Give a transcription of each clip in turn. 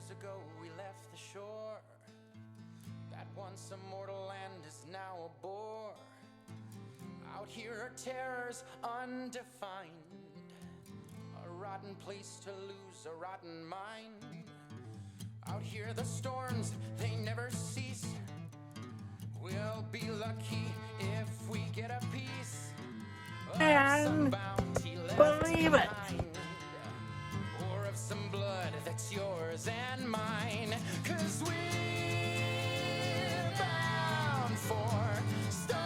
years ago we left the shore. That once immortal land is now a bore. Out here are terrors undefined, a rotten place to lose a rotten mind. Out here the storms, they never cease. We'll be lucky if we get a piece of some bounty left behind, or of some blood that's yours and mine. 'Cause we're bound for storms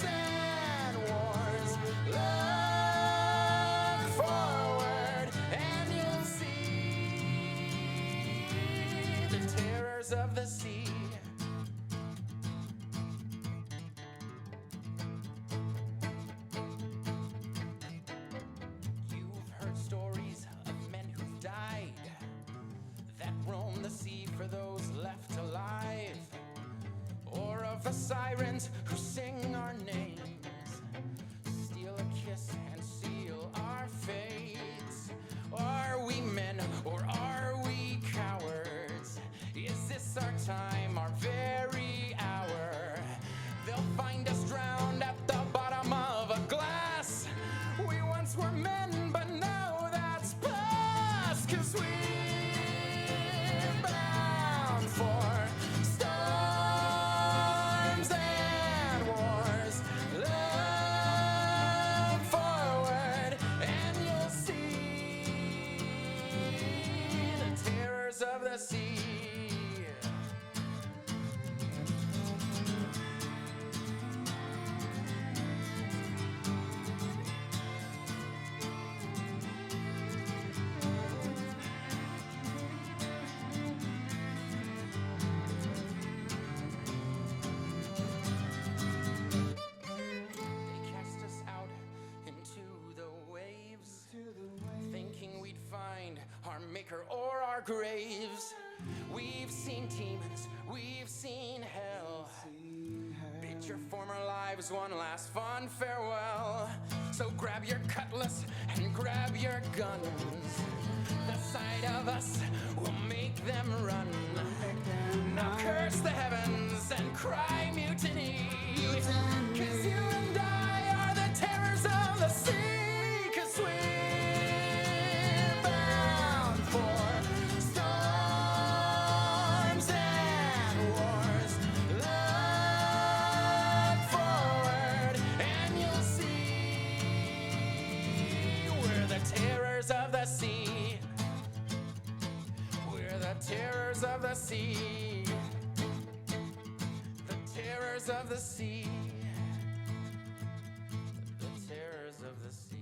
and wars. Look forward and you'll see the terrors of the sea. The sirens who sing our names, steal a kiss and seal our fates. Are we men or are we cowards? Is this our time, our very hour? They'll find us drowned at the bottom of a glass. We once were men, but now that's past. 'Cause we're bound for of the sea. They cast us out into the waves, thinking we'd find our maker or our graves. We've seen demons, we've seen hell. Bid your former lives one last fond farewell. So grab your cutlass and grab your guns. The sight of us will make them run. Now curse the heavens and cry mutiny. 'Cause you and I are the terrors of the sea. 'Cause we're bound for storms and wars. Look forward and you'll see we're the terrors of the sea. We're the terrors of the sea. The terrors of the sea. The terrors of the sea.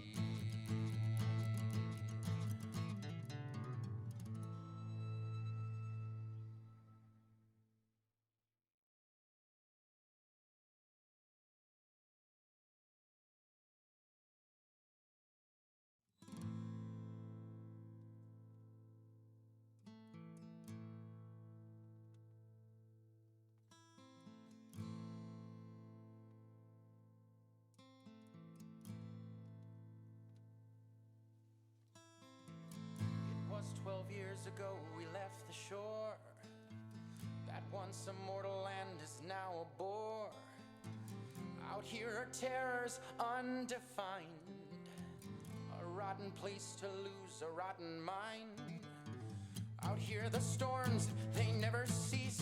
It was 12 years ago we left the shore. That once immortal land is now a bore. Out here are terrors undefined, a rotten place to lose a rotten mind. Out here the storms, they never cease.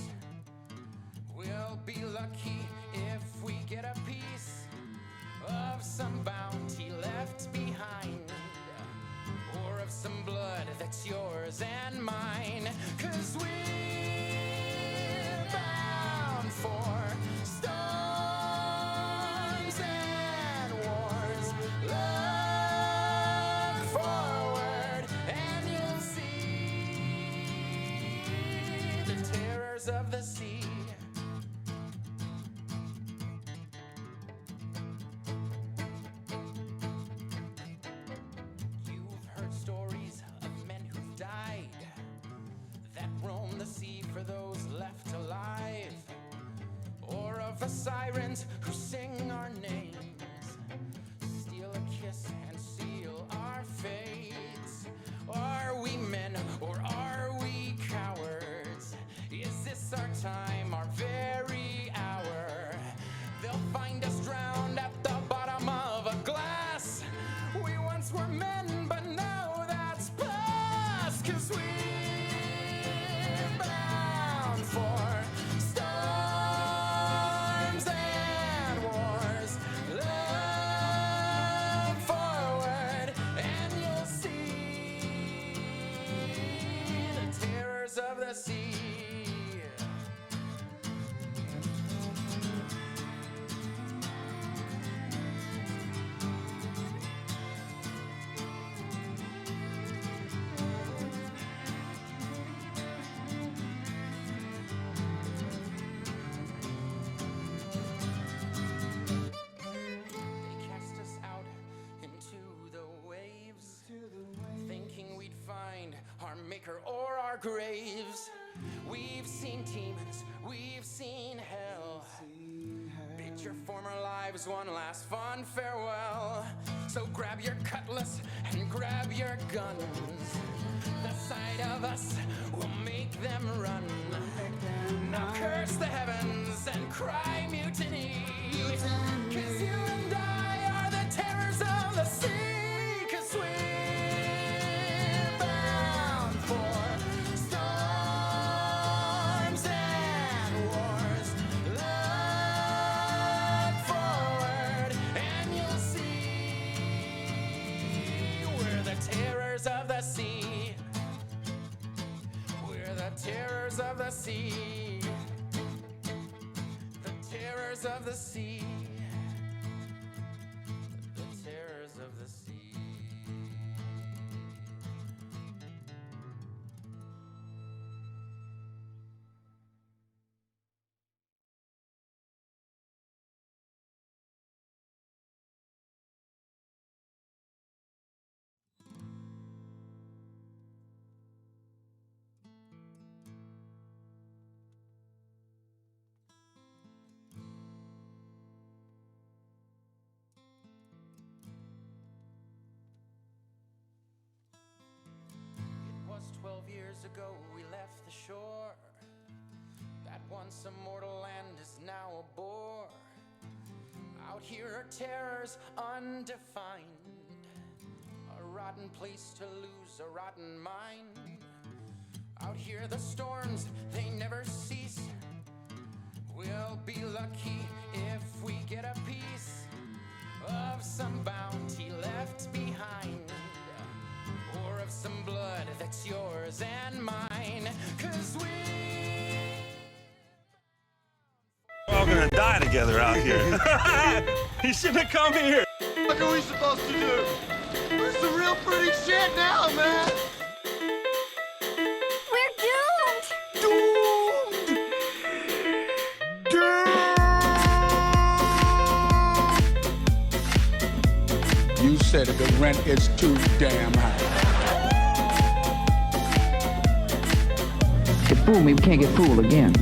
We'll be lucky if we get a piece of some bounty left behind, or of some blood that's yours and mine. 'Cause we're bound for storms and wars. Look forward and you'll see the terrors of the sea. You've heard stories of men who've died, that roam the sea for those left alive, or of the sirens who sing our names, steal a kiss and seal our fates. Are we men or are time, our very hour. They'll find us drowned at the bottom of a glass. We once were men, but now that's past. 'Cause we're bound for storms and wars. Look forward and you'll see the terrors of the sea. They cast us out into the waves, thinking we'd find our maker or our graves. We've seen demons, we've seen hell. Bid your former lives one last fond farewell. So grab your cutlass and grab your guns. The sight of us will make them run. Now curse the heavens and cry mutiny. 'Cause you and I are the terrors of the sea. 'Cause we're bound for storms and wars. Look forward and you'll see we're the terrors of the sea. We're the terrors of the sea. The terrors of the sea. The terrors of the sea. It was 12 years ago we left the shore. That once immortal land is now a bore. Out here are terrors undefined. A rotten place to lose a rotten mind. Out here the storms, they never cease. We'll be lucky if we get a piece of some bounty left behind, or of some blood that's yours and mine. 'Cause we We're all gonna die together out here. You shouldn't have come here. What are we supposed to do? We're some real pretty shit now, man. We're doomed! You said that the rent is too damn high. You fool me, we can't get fooled again.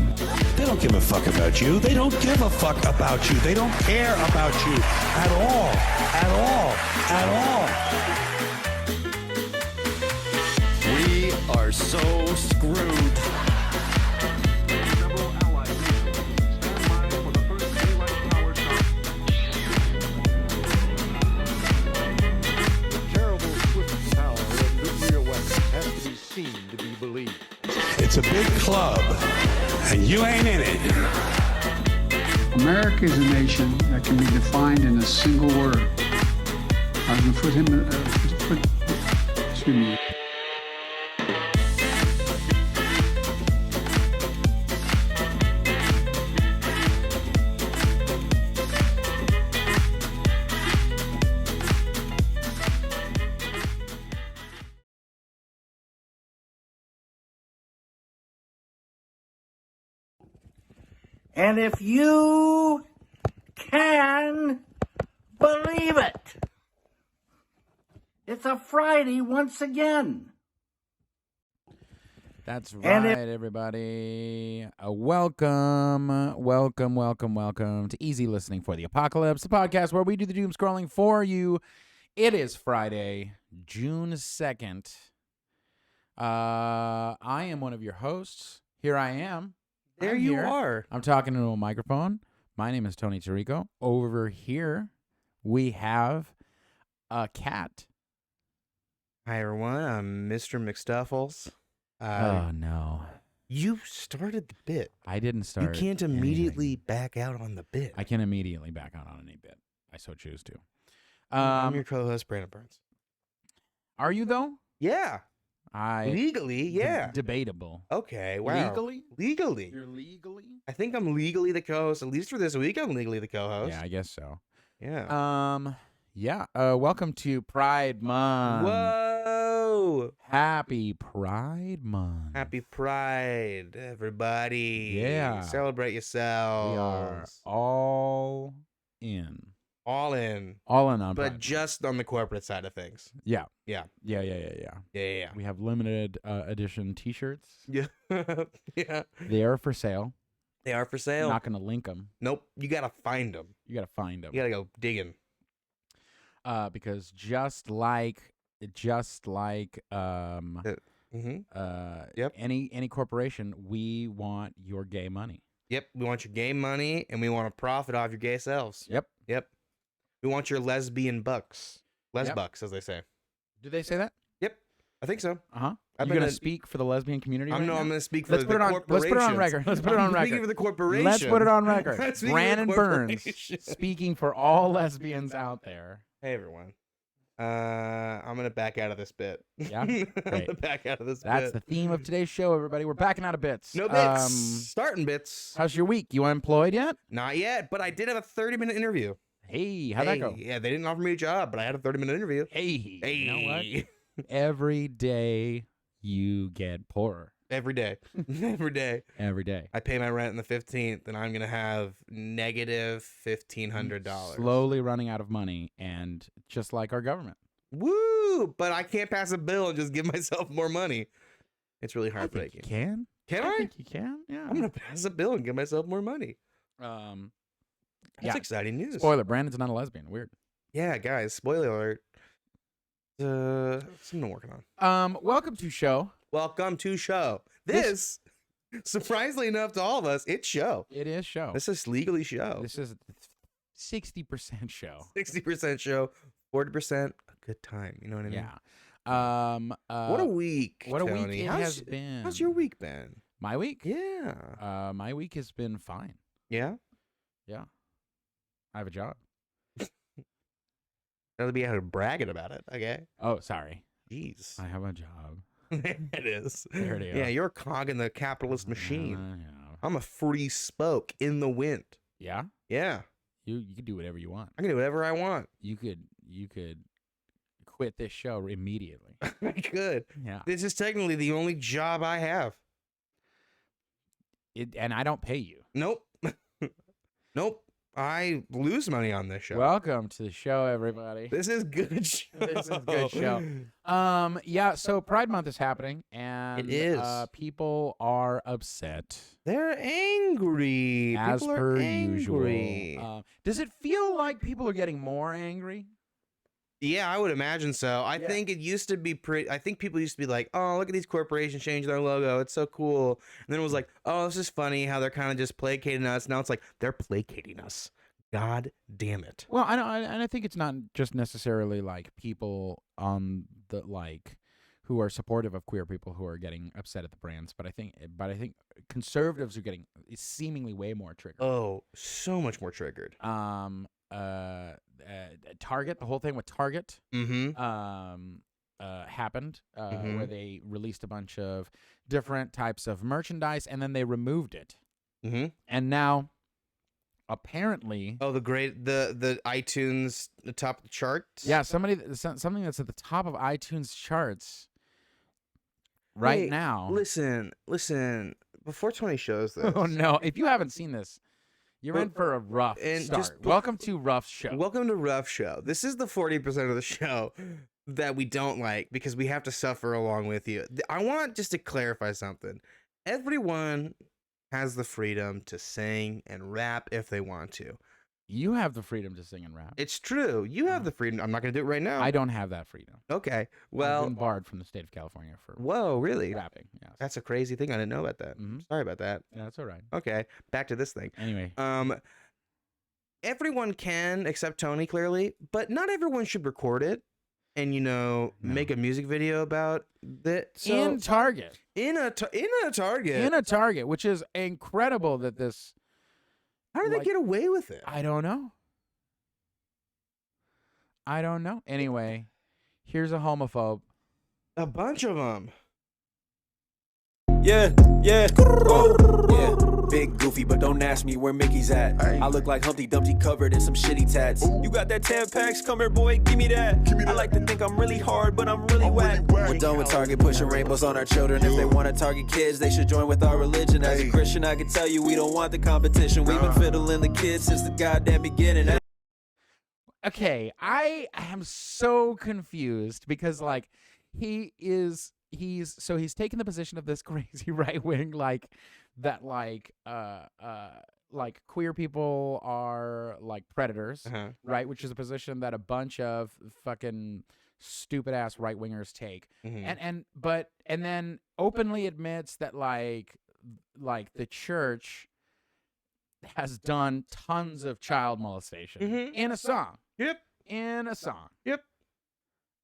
They don't give a fuck about you. They don't give a fuck about you. They don't care about you at all. At all. At all. We are so screwed. Several allied nations stand by for the first daylight power shot. The terrible swift power of nuclear weapons has to be seen to be believed. It's a big club, and you ain't in it. America is a nation that can be defined in a single word. I was going to put him, excuse me. And if you can believe it, it's a Friday once again. That's right, everybody. Welcome to Easy Listening for the Apocalypse, the podcast where we do the doom scrolling for you. It is Friday, June 2nd. I am one of your hosts. Here I am. There I'm you here. are. I'm talking into a microphone. My name is Tony Tirico. Over here, we have a cat. Hi, everyone. I'm Mr. McStuffles. Oh, no. You started the bit. I didn't You start. can't anything. immediately back out on the bit. I can immediately back out on any bit. I so choose to. I'm your co-host, Brandon Burns. Are you, though? Yeah. I Legally, yeah. Debatable. Okay, wow. Legally? Legally. You're legally? I think I'm legally the co-host. At least for this week, I'm legally the co-host. Yeah, I guess so. Yeah. Yeah. Welcome to Pride Month. Whoa. Happy Pride Month. Happy Pride, everybody. Yeah. Celebrate yourselves. We are all in. all in. All in on But Pride. just on the corporate side of things. Yeah. Yeah. Yeah. Yeah. We have limited edition T-shirts. Yeah. Yeah. They are for sale. They are for sale. I'm not gonna link them. Nope. You got to find them. You gotta find them. You got to go digging. Because just like Yep. any corporation, we want your gay money. Yep. We want your gay money and we want to profit off your gay selves. Yep. Yep. We want your lesbian bucks. Yep. Lesbucks, as they say. Do they say that? Yep. I think so. Uh-huh. I've You're been gonna a- speak for the lesbian community right I'm now? going to speak for Let's the put it on. Let's put it on corporations. record. Let's put it I'm on record. Speaking for the corporation. Let's put it on record. I'm speaking for the Brandon Burns corporation. speaking for all lesbians out there. Hey everyone. I'm gonna back out of this bit. Yeah? I'm Great. gonna back out of this That's bit. the theme of today's show, everybody. We're backing out of bits. No bits. Starting bits. How's your week? You unemployed yet? Not yet, but I did have a 30-minute interview. Hey, how'd that go? Yeah, they didn't offer me a job, but I had a 30-minute interview. Hey, Hey. you know what? Every day you get poorer. Every day. Every day. Every day. I pay my rent on the 15th, and I'm gonna have negative $1,500. Slowly running out of money, and just like our government. Woo! But I can't pass a bill and just give myself more money. It's really I think you heartbreaking. can. Can I I? think you can. Yeah. I'm gonna pass a bill and give myself more money. That's That's exciting news. Spoiler: Brandon's not a lesbian. Weird. Yeah, guys. Spoiler alert. Something I'm working on. Welcome to show. Welcome to show. This, surprisingly enough to all of us, it's show. It is show. This is legally show. This is 60% show. 60% show, 40% a good time. You know what I mean? Yeah. What a week. What a week Tony. it how's, has been. How's your week been? My week? Yeah. My week has been fine. Yeah. Yeah. I have a job. That'll be out of bragging about it. Okay. Oh, sorry. Jeez. I have a job. It is. There it Yeah, is. you're a cog in the capitalist machine. Yeah. I'm a free spoke in the wind. Yeah? Yeah. You could do whatever you want. I can do whatever I want. You could quit this show immediately. I could. Yeah. This is technically the only job I have. And I don't pay you. Nope. Nope. I lose money on this show. Welcome to the show, everybody. This is good show. This is good show. Yeah, so Pride Month is happening, and It is. People are upset. They're angry. As People are per angry. usual. Does it feel like people are getting more angry? Yeah, I would imagine so. I think it used to be pretty. I think people used to be like, "Oh, look at these corporations changing their logo. It's so cool." And then it was like, "Oh, this is funny how they're kind of just placating us." Now it's like they're placating us. God damn it. Well, I think it's not just necessarily like people on the who are supportive of queer people who are getting upset at the brands, but I think conservatives are getting seemingly way more triggered. Oh, so much more triggered. Target, the whole thing with Target, Mm-hmm. happened where they released a bunch of different types of merchandise and then they removed it, Mm-hmm. and now apparently, Oh, the iTunes, the top of the charts. yeah, something that's at the top of iTunes charts right Hey, now. Listen. Before Tony shows this. Oh no! If you haven't seen this, you're in Well, for a rough and start. just Welcome to Rough Show. Welcome to Rough Show. This is the 40% of the show that we don't like because we have to suffer along with you. I want just to clarify something. Everyone has the freedom to sing and rap if they want to. You have the freedom to sing and rap. It's true. You have the freedom. I'm not going to do it right now. I don't have that freedom. Okay. I've Well, been barred from the state of California for whoa, really? rapping. Yes. That's a crazy thing. I didn't know about that. Mhm. Sorry about that. Yeah, that's all right. Okay. Back to this thing. Anyway, Everyone can except Tony, clearly, but not everyone should record it and make a music video about it. So in Target. in a Target. In a Target, which is incredible that this. How do they like- get away with it? I don't know. Anyway, here's a homophobe. A bunch of them. Yeah, whoa, yeah. Big goofy, but don't ask me where Mickey's at. I look like Humpty Dumpty covered in some shitty tats. You got that Tampax? Come here, boy, give me that. I like to think I'm really hard, but I'm really whack. We're done with Target pushing rainbows on our children. If they want to target kids, they should join with our religion. As a Christian, I can tell you we don't want the competition. We've been fiddling the kids since the goddamn beginning. Okay, I am so confused because he's taken the position of this crazy right wing like queer people are like predators, right? Which is a position that a bunch of fucking stupid ass right wingers take, and then openly admits that like the church has done tons of child molestation in a song. Yep. In a song. Yep.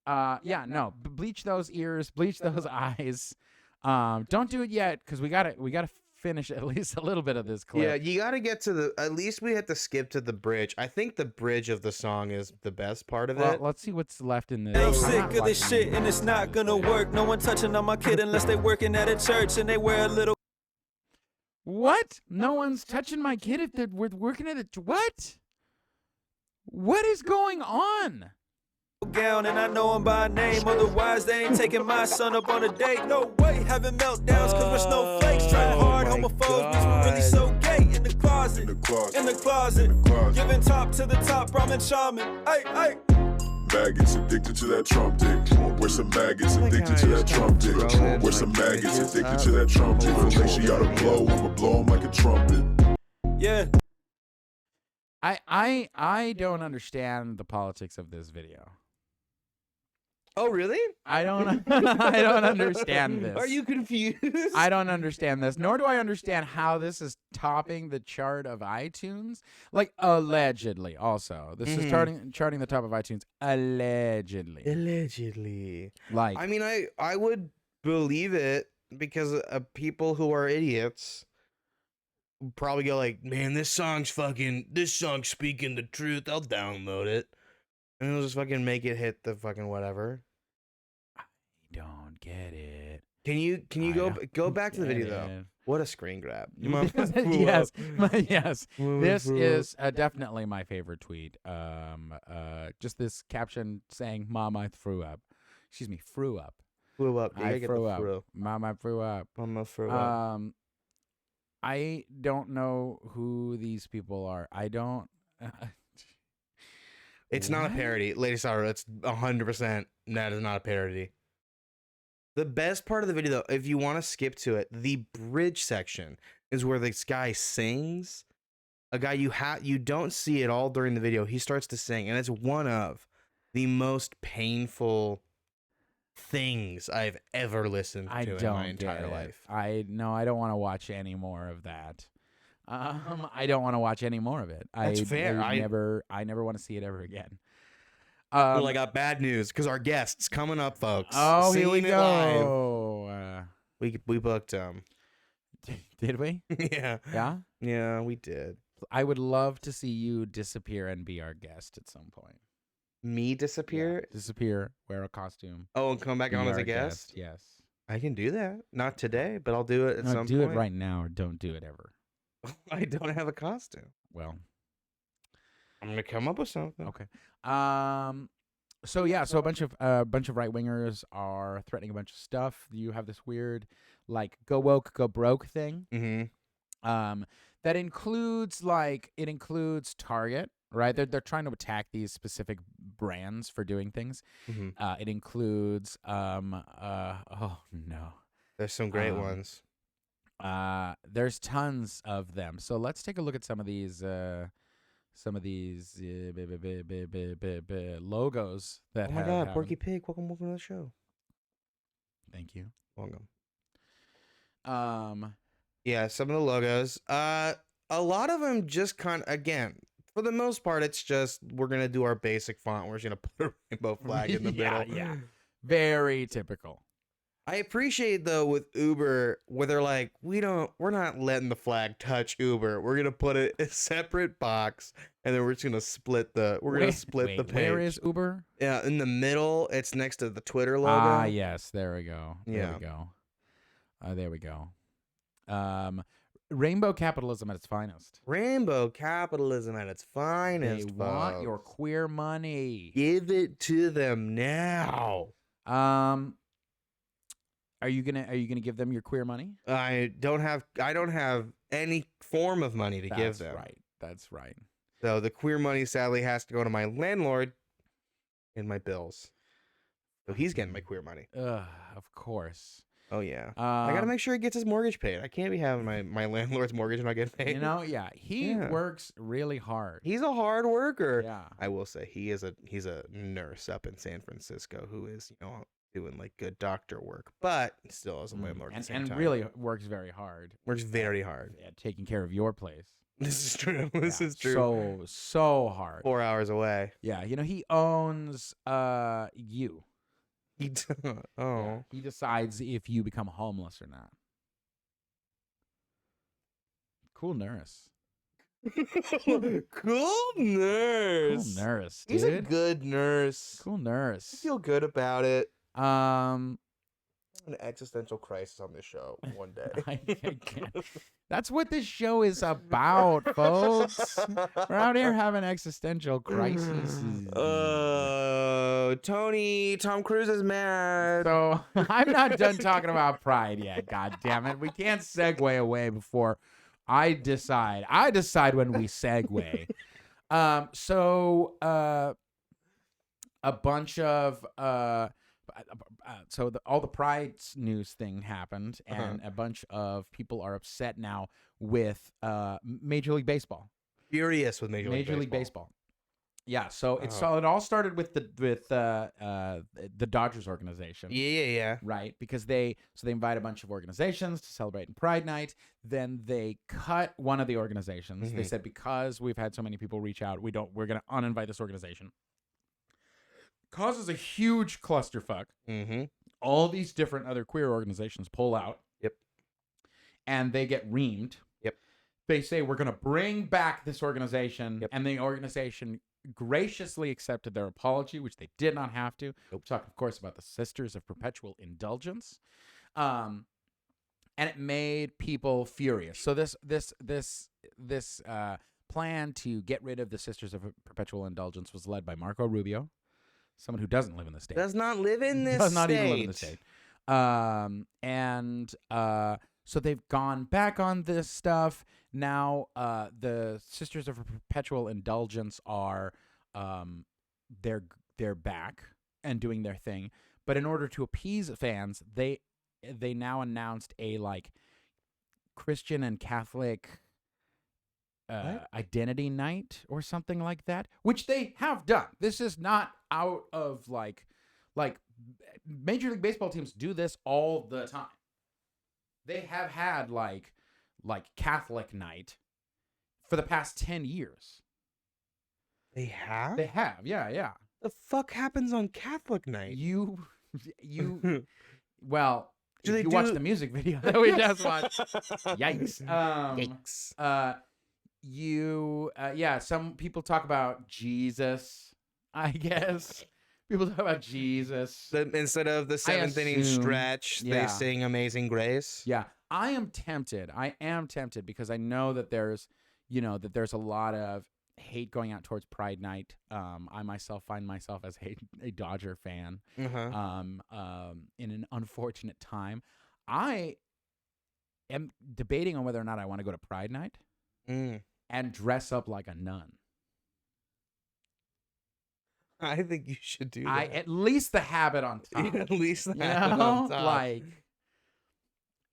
No. Bleach those ears, bleach those eyes. Don't do it yet because we gotta finish at least a little bit of this clip. Yeah, you got to get to at least we had to skip to the bridge. I think the bridge of the song is the best part of it. Let's see what's left in this. I'm sick of this shit and it's not gonna work. No one touching on my kid unless they working at a church and they wear a little. What? No one's touching my kid if they're working at a what? What is going on? Gown and I know him by name, otherwise they ain't taking my son up on a date. No way, having meltdowns cause we're snowflakes. Trying hard, homophobes, means we're really so gay. In the closet, giving top to the top, ramen shaman. Hey. Maggots addicted to that Trump dick. We're some maggots addicted to that Trump dick. We're some maggots addicted to that Trump dick. From make she gotta blow, I'ma blow him like a trumpet. Yeah. I don't understand the politics of this video. Oh, really? I don't I don't understand this. Are you confused? I don't understand this, nor do I understand how this is topping the chart of iTunes. Like, allegedly, also. This is charting the top of iTunes, allegedly. Allegedly. Like, I mean, I would believe it because people who are idiots probably go like, man, this song's speaking the truth. I'll download it. And it'll just fucking make it hit the fucking whatever. I don't get it. Can you go back to the video though? What a screen grab! Yes. This is definitely my favorite tweet. Just this caption saying, "Mom, I threw up." Excuse me, threw up. Flew up. I threw up. Mom, I threw up. Mama threw up. I don't know who these people are. I don't. It's not a parody, Lady Sorrow. It's 100%. That is not a parody. The best part of the video, though, if you want to skip to it, the bridge section is where this guy sings. A guy you don't see it all during the video. He starts to sing, and it's one of the most painful things I've ever listened to in my entire life. I don't want to watch any more of that. I don't want to watch any more of it. That's fair. I never want to see it ever again. Well, I got bad news because our guest's coming up, folks. Oh, here we Seeing it go. We booked Did we? Yeah. Yeah? Yeah, we did. I would love to see you disappear and be our guest at some point. Me disappear? Yeah, disappear, wear a costume. Oh, and come back on as a guest? Yes. I can do that. Not today, but I'll do it at some point. Do it right now or don't do it ever. I don't have a costume. Well, I'm gonna come up with something. Okay. So a bunch of right wingers are threatening a bunch of stuff. You have this weird, like, go woke, go broke thing. Mm-hmm. That includes Target, right? They're trying to attack these specific brands for doing things. Mm-hmm. It includes oh no, there's some great ones. There's tons of them. So let's take a look at some of these some of these logos that Oh my have God, happened. Porky Pig, welcome to the show. Thank you. Welcome. Um, Yeah, some of the logos. A lot of them just kind of, again, for the most part, it's just we're gonna do our basic font. We're just gonna put a rainbow flag in the Yeah, middle. yeah. Very typical. I appreciate though with Uber where they're like, we're not letting the flag touch Uber. We're gonna put it in a separate box, and then we're just gonna split the the page. Where is Uber? Yeah, in the middle. It's next to the Twitter logo. Ah, yes. There we go. There Yeah. we go. There we go. Rainbow capitalism at its finest. Rainbow capitalism at its finest. They want folks. your queer money. Give it to them now. Are you gonna give them your queer money? I don't have any form of money to give them. Right. That's right. So the queer money sadly has to go to my landlord and my bills. So he's getting my queer money. Of course. Oh yeah. I gotta make sure he gets his mortgage paid. I can't be having my landlord's mortgage not getting paid. You know, yeah. He works really hard. He's a hard worker. Yeah. I will say he's a nurse up in San Francisco who is, doing like good doctor work, but still as a landlord at the same time. Really works very hard. Works very hard. At taking care of your place. This is true. This is true. So hard. 4 hours away. Yeah, he owns you. He Yeah, he decides if you become homeless or not. Cool nurse. Cool nurse. Cool nurse, dude. He's a good nurse. Cool nurse. I feel good about it. An existential crisis on this show one day. I can't. That's what this show is about, folks. We're out here having existential crises. Tom Cruise is mad. So I'm not done talking about Pride yet. God damn it. We can't segue away before I decide. I decide when we segue. A bunch of all the Pride news thing happened, and a bunch of people are upset now with Major League Baseball. Furious with Major League Baseball. Yeah, so it all started with the Dodgers organization. Yeah. Right, because they invite a bunch of organizations to celebrate in Pride Night. Then they cut one of the organizations. They said, because we've had so many people reach out, we're going to uninvite this organization. Causes a huge clusterfuck. All these different other queer organizations pull out. Yep. And they get reamed. Yep. They say, we're going to bring back this organization. Yep. And the organization graciously accepted their apology, which they did not have to. We're talking, of course, about the Sisters of Perpetual Indulgence. And it made people furious. So this plan to get rid of the Sisters of Perpetual Indulgence was led by Marco Rubio, someone who doesn't live in the state. Does not live in this Does state. not even live in the state. So they've gone back on this stuff. Now the Sisters of Perpetual Indulgence are they're back and doing their thing. But in order to appease fans, they now announced a Christian and Catholic identity night or something like that, which they have done. This is not out of like Major League Baseball teams do this all the time. They have had like Catholic night for the past 10 years. They have? They have, yeah. The fuck happens on Catholic night? You well, Do if they you watch do- the music video that we just watched. Yikes. Some people talk about Jesus, I guess. People talk about Jesus. Instead of the seventh inning assume, stretch, yeah. they sing Amazing Grace. Yeah, I am tempted because I know that there's a lot of hate going out towards Pride Night. I myself find myself as a Dodger fan. In an unfortunate time, I am debating on whether or not I want to go to Pride Night and dress up like a nun. I think you should do that. At least the habit on top. At least the habit on top.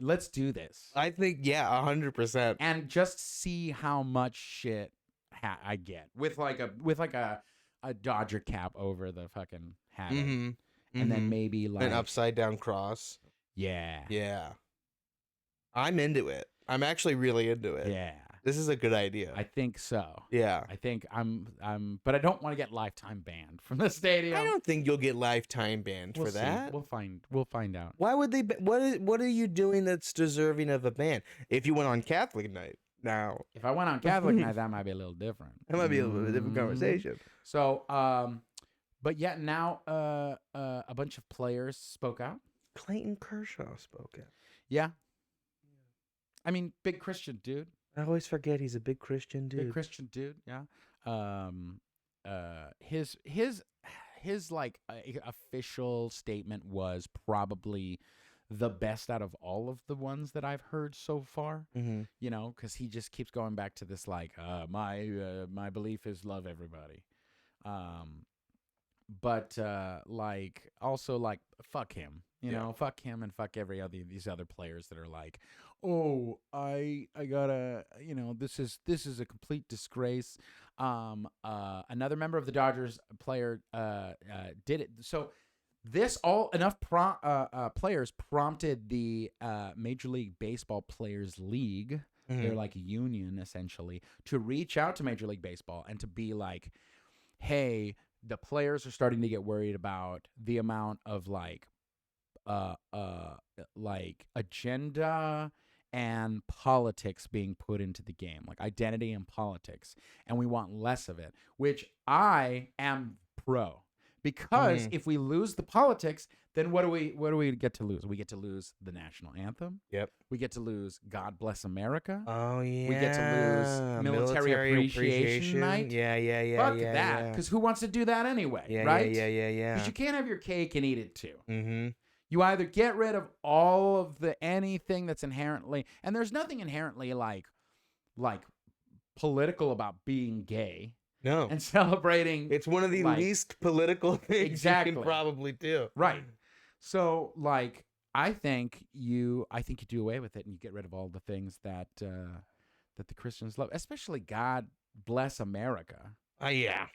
Let's do this. I think, 100%. And just see how much shit hat I get with like a Dodger cap over the fucking hat, and then maybe like an upside down cross. Yeah. Yeah. I'm into it. I'm actually really into it. Yeah. This is a good idea. I think so. Yeah. I think but I don't want to get lifetime banned from the stadium. I don't think you'll get lifetime banned We'll for see. that. We'll find out. Why would they? What are you doing that's deserving of a ban? If you went on Catholic night, now If I went on Catholic night, that might be a little different. that might be a little bit different conversation. So, but yet now, a bunch of players spoke out. Clayton Kershaw spoke out. Yeah. I mean, big Christian dude. I always forget he's a big Christian dude. Big Christian dude. Yeah. His like official statement was probably the best out of all of the ones that I've heard so far. Mm-hmm. You know, because he just keeps going back to this like my belief is love everybody. But like also like fuck him. You know, fuck him and fuck these other players that are like, oh, I gotta, you know, this is a complete disgrace. Another member of the Dodgers player did it. So this enough players prompted the Major League Baseball Players League. They're like a union essentially, to reach out to Major League Baseball and to be like, hey, the players are starting to get worried about the amount of like agenda and politics being put into the game, like identity and politics, and we want less of it, which I am pro, because if we lose the politics, then what do we get to lose? We get to lose the national anthem. Yep. We get to lose God Bless America. Oh yeah. We get to lose Military Appreciation Night. Yeah. Fuck that, because who wants to do that anyway? Yeah, right? Yeah. Because you can't have your cake and eat it too. Mm-hmm. You either get rid of all of anything that's inherently, and there's nothing inherently like political about being gay. No. And celebrating. It's one of the like, least political things you can probably do. Right. So like I think you do away with it and you get rid of all the things that the Christians love, especially God Bless America. Yeah.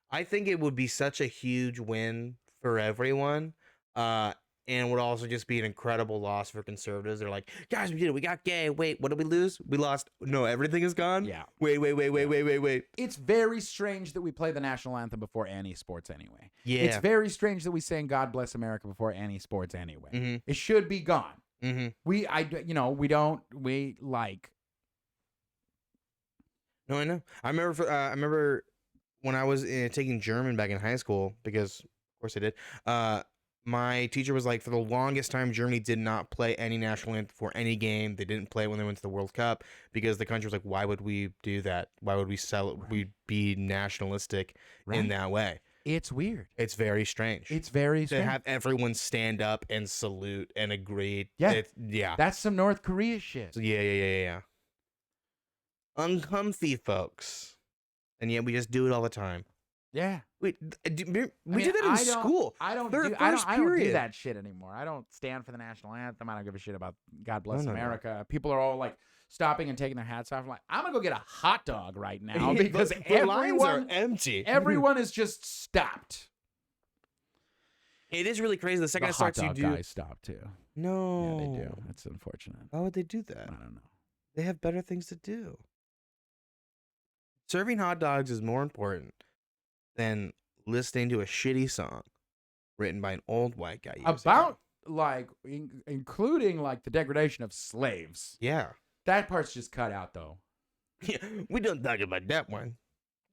I think it would be such a huge win for everyone. And would also just be an incredible loss for conservatives. They're like, guys, we did it. We got gay. Wait, what did we lose? We lost. No, everything is gone. Yeah. Wait. It's very strange that we play the national anthem before any sports anyway. Yeah. It's very strange that we sing God Bless America before any sports anyway. Mm-hmm. It should be gone. Mm-hmm. We like. No, I know. I remember when I was taking German back in high school, because of course I did. My teacher was like, for the longest time, Germany did not play any national anthem for any game. They didn't play when they went to the World Cup, because the country was like, why would we do that? Why would we we'd be nationalistic in that way? It's weird. It's very strange. It's very strange. To have everyone stand up and salute and agree. Yeah. Yeah. That's some North Korea shit. Yeah. Uncomfy folks. And yet we just do it all the time. Yeah. We did that in school. I don't do that shit anymore. I don't stand for the national anthem. I don't give a shit about God Bless America. People are all like stopping and taking their hats off. I'm like, I'm gonna go get a hot dog right now because the lines are empty. Everyone is just stopped. It is really crazy. The second I start to do, guys stop too. No, yeah, they do. It's unfortunate. Why would they do that? I don't know. They have better things to do. Serving hot dogs is more important than listening to a shitty song written by an old white guy. About like including like the degradation of slaves. Yeah. That part's just cut out though. Yeah, we don't talk about that one.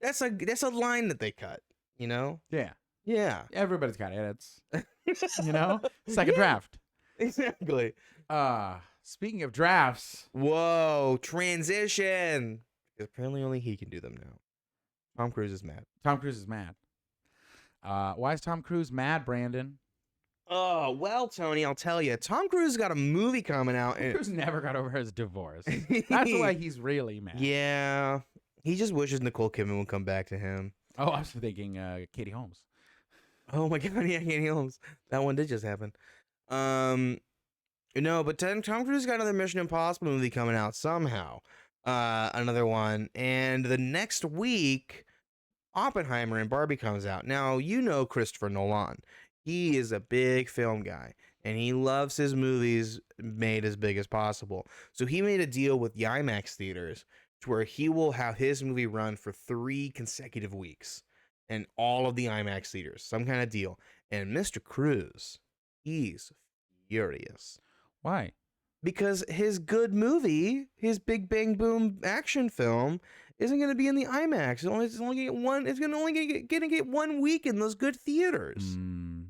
That's a line that they cut, you know? Yeah. Yeah. Everybody's got edits. You know? Second draft. Exactly. Speaking of drafts. Whoa, transition. Apparently only he can do them now. Tom Cruise is mad. Why is Tom Cruise mad, Brandon? Oh, well, Tony, I'll tell you. Tom Cruise got a movie coming out. Tom Cruise never got over his divorce. That's why he's really mad. Yeah. He just wishes Nicole Kidman would come back to him. Oh, I was thinking Katie Holmes. Oh, my God. Yeah, Katie Holmes. That one did just happen. No, but Tom Cruise got another Mission Impossible movie coming out somehow. another one, and the next week, Oppenheimer and Barbie comes out. Now, you know Christopher Nolan. He is a big film guy, and he loves his movies made as big as possible. So he made a deal with the IMAX theaters to where he will have his movie run for 3 consecutive weeks in all of the IMAX theaters, some kind of deal. And Mr. Cruise, he's furious. Why? Because his good movie, his Big Bang Boom action film, isn't going to be in the IMAX. It's only going to get one. It's only going to get 1 week in those good theaters,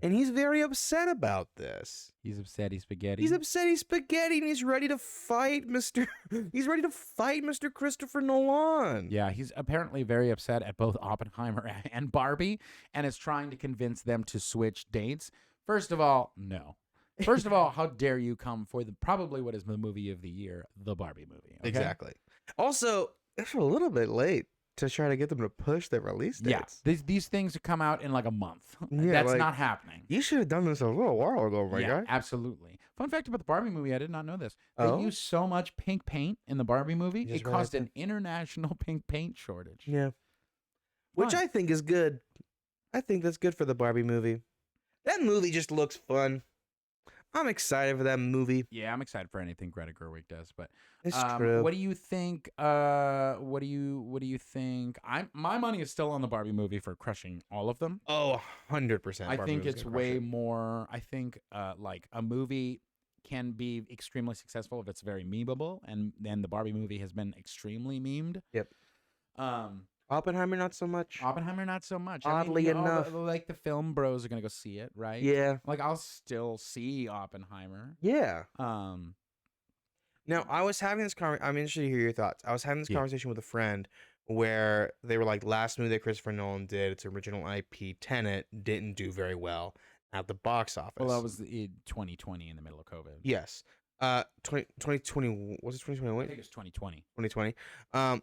and he's very upset about this. He's upset. He's spaghetti. He's upset. He's spaghetti, and he's ready to fight Mr. He's ready to fight Mr. Christopher Nolan. Yeah, he's apparently very upset at both Oppenheimer and Barbie, and is trying to convince them to switch dates. First of all, no. First of all, how dare you come for probably what is the movie of the year, the Barbie movie? Okay? Exactly. Also, it's a little bit late to try to get them to push their release dates. Yeah, these things come out in like a month. Yeah, That's like, not happening. You should have done this a little while ago, my Yeah, guy. absolutely. Fun fact about the Barbie movie, I did not know this. They Oh? used so much pink paint in the Barbie movie, Just it caused right. an international pink paint shortage. Yeah. Which Fun. I think is good. I think that's good for the Barbie movie. That movie just looks fun. I'm excited for that movie. Yeah, I'm excited for anything Greta Gerwig does, but It's true. what do you think? What do you think? My money is still on the Barbie movie for crushing all of them. Oh, 100%. I Barbie think movie's it's gonna crush way it. more. I think like a movie can be extremely successful if it's very memeable, and then the Barbie movie has been extremely memed. Yep. Um, Oppenheimer, not so much. Oppenheimer, not so much. Oddly enough. like the film bros are gonna go see it, right? Yeah. Like I'll still see Oppenheimer. Yeah. Now, I was having this conversation. I'm interested to hear your thoughts. I was having this Yeah. conversation with a friend where they were like, last movie that Christopher Nolan did, its original IP, Tenet, didn't do very well at the box office. Well, that was in 2020 in the middle of COVID. Yes. 2020, was it 2021? I think it's 2020. 2020.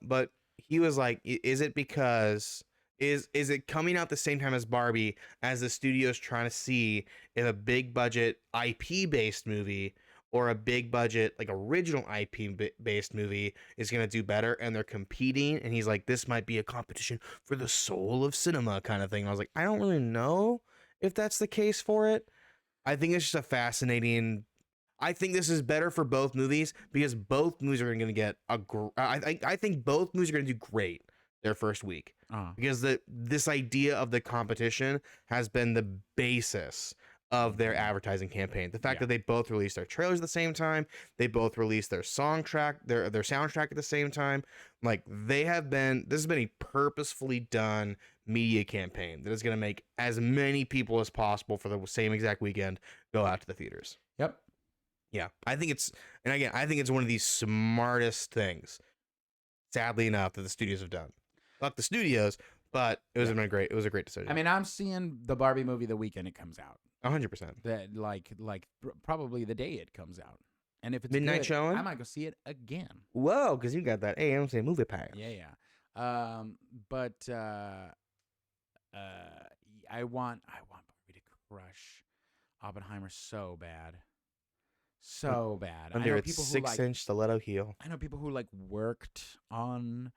But he was like, is it because is it coming out the same time as Barbie, as the studio's trying to see if a big budget IP based movie or a big budget like original IP based movie is going to do better, and they're competing? And he's like, this might be a competition for the soul of cinema kind of thing. And I was like, I don't really know if that's the case for it. I think it's just a fascinating. I think this is better for both movies because both movies are going to get I think both movies are going to do great their first week because this idea of the competition has been the basis of their advertising campaign. The fact that they both released their trailers at the same time, they both released their soundtrack at the same time. Like this has been a purposefully done media campaign that is going to make as many people as possible for the same exact weekend go out to the theaters. Yep. Yeah, I think it's one of the smartest things, sadly enough, that the studios have done. Fuck the studios, but it was a great decision. I mean, I'm seeing the Barbie movie the weekend it comes out. 100%. That probably the day it comes out. And if it's Midnight good, showing? I might go see it again. Whoa, because you got that AMC movie pass. Yeah. But I want Barbie to crush Oppenheimer so bad. So bad. Under its 6-inch stiletto heel. I know people who like worked on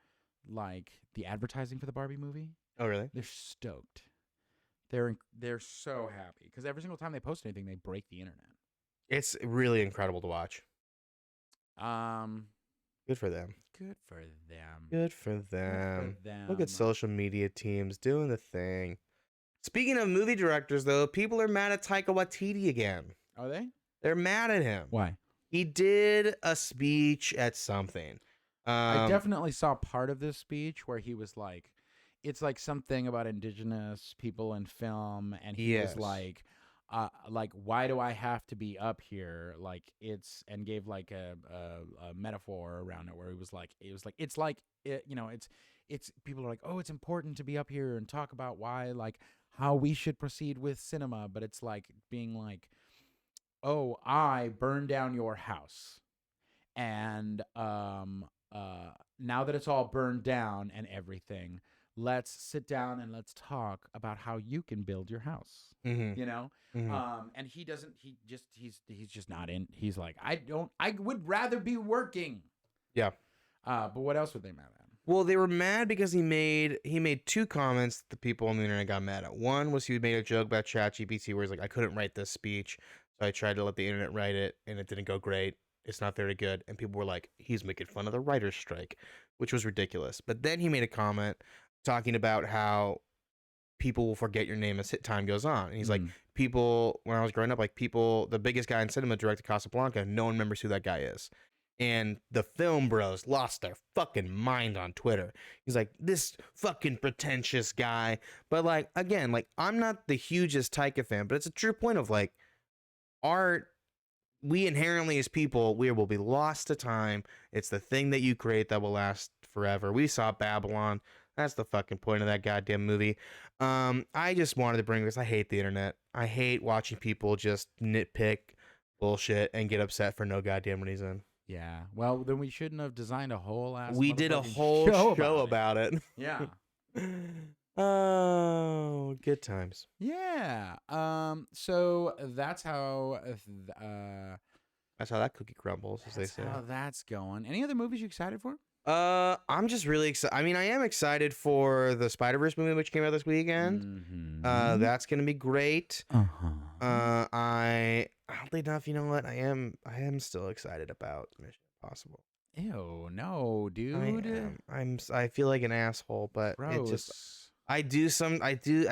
like the advertising for the Barbie movie. Oh, really? They're stoked. They're so happy because every single time they post anything, they break the internet. It's really incredible to watch. Good for them. Good for them. Good for them. them. Look at social media teams doing the thing. Speaking of movie directors, though, people are mad at Taika Waititi again. Are they? They're mad at him. Why? He did a speech at something. I definitely saw part of this speech where he was like, it's like something about indigenous people in film, and he was like, why do I have to be up here? Like and gave like a metaphor around it where he was like, it's people are like, oh, it's important to be up here and talk about why, like how we should proceed with cinema, but it's like being like, oh, I burned down your house, and now that it's all burned down and everything, let's sit down and let's talk about how you can build your house. Mm-hmm. You know, Mm-hmm. and he's just not in. He's like, I would rather be working. Yeah. But what else were they mad at? Well, they were mad because he made 2 comments that the people on the internet got mad at. One was he made a joke about ChatGPT where he's like, I couldn't write this speech, so I tried to let the internet write it, and it didn't go great. It's not very good. And people were like, he's making fun of the writer's strike, which was ridiculous. But then he made a comment talking about how people will forget your name as time goes on. And he's like, people, when I was growing up, like people, the biggest guy in cinema directed Casablanca, no one remembers who that guy is. And the film bros lost their fucking mind on Twitter. He's like, this fucking pretentious guy. But like, again, like I'm not the hugest Taika fan, but it's a true point of like art. We inherently as people, we will be lost to time. It's the thing that you create that will last forever. We saw Babylon. That's the fucking point of that goddamn movie. I just wanted to bring this. I hate the internet. I hate watching people just nitpick bullshit and get upset for no goddamn reason. Yeah. Well, then we shouldn't have designed a whole ass. We did a motherfucking whole show about it. Yeah. Oh, good times. Yeah. So that's how. That's how that cookie crumbles, as they say. How that's going. Any other movies you excited for? I'm just really excited. I mean, I am excited for the Spider-Verse movie, which came out this weekend. That's gonna be great. Oddly enough, you know what? I am still excited about Mission Impossible. Ew, no, dude. I feel like an asshole, but Gross. it just. I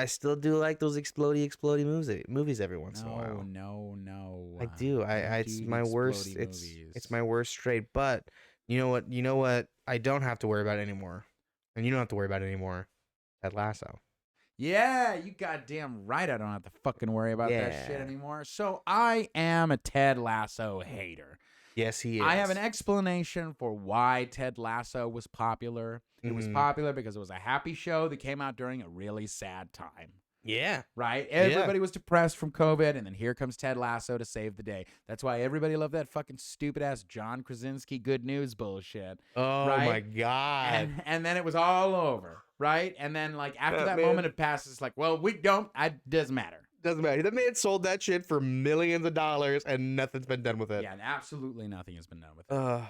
still do like those explodey movies every once in a while. No. I do. It's my worst. It's my worst trait. But you know what? I don't have to worry about it anymore, and you don't have to worry about it anymore. Ted Lasso. Yeah, you goddamn right. I don't have to fucking worry about that shit anymore. So I am a Ted Lasso hater. Yes, he is. I have an explanation for why Ted Lasso was popular. It was popular because it was a happy show that came out during a really sad time. Yeah. Right? Everybody was depressed from COVID, and then here comes Ted Lasso to save the day. That's why everybody loved that fucking stupid-ass John Krasinski good news bullshit. Oh, right? my God. And then it was all over, right? And then, like, after that moment had passed, it's like, well, it doesn't matter. Doesn't matter. The man sold that shit for millions of dollars, and nothing's been done with it. Yeah, and absolutely nothing has been done with it.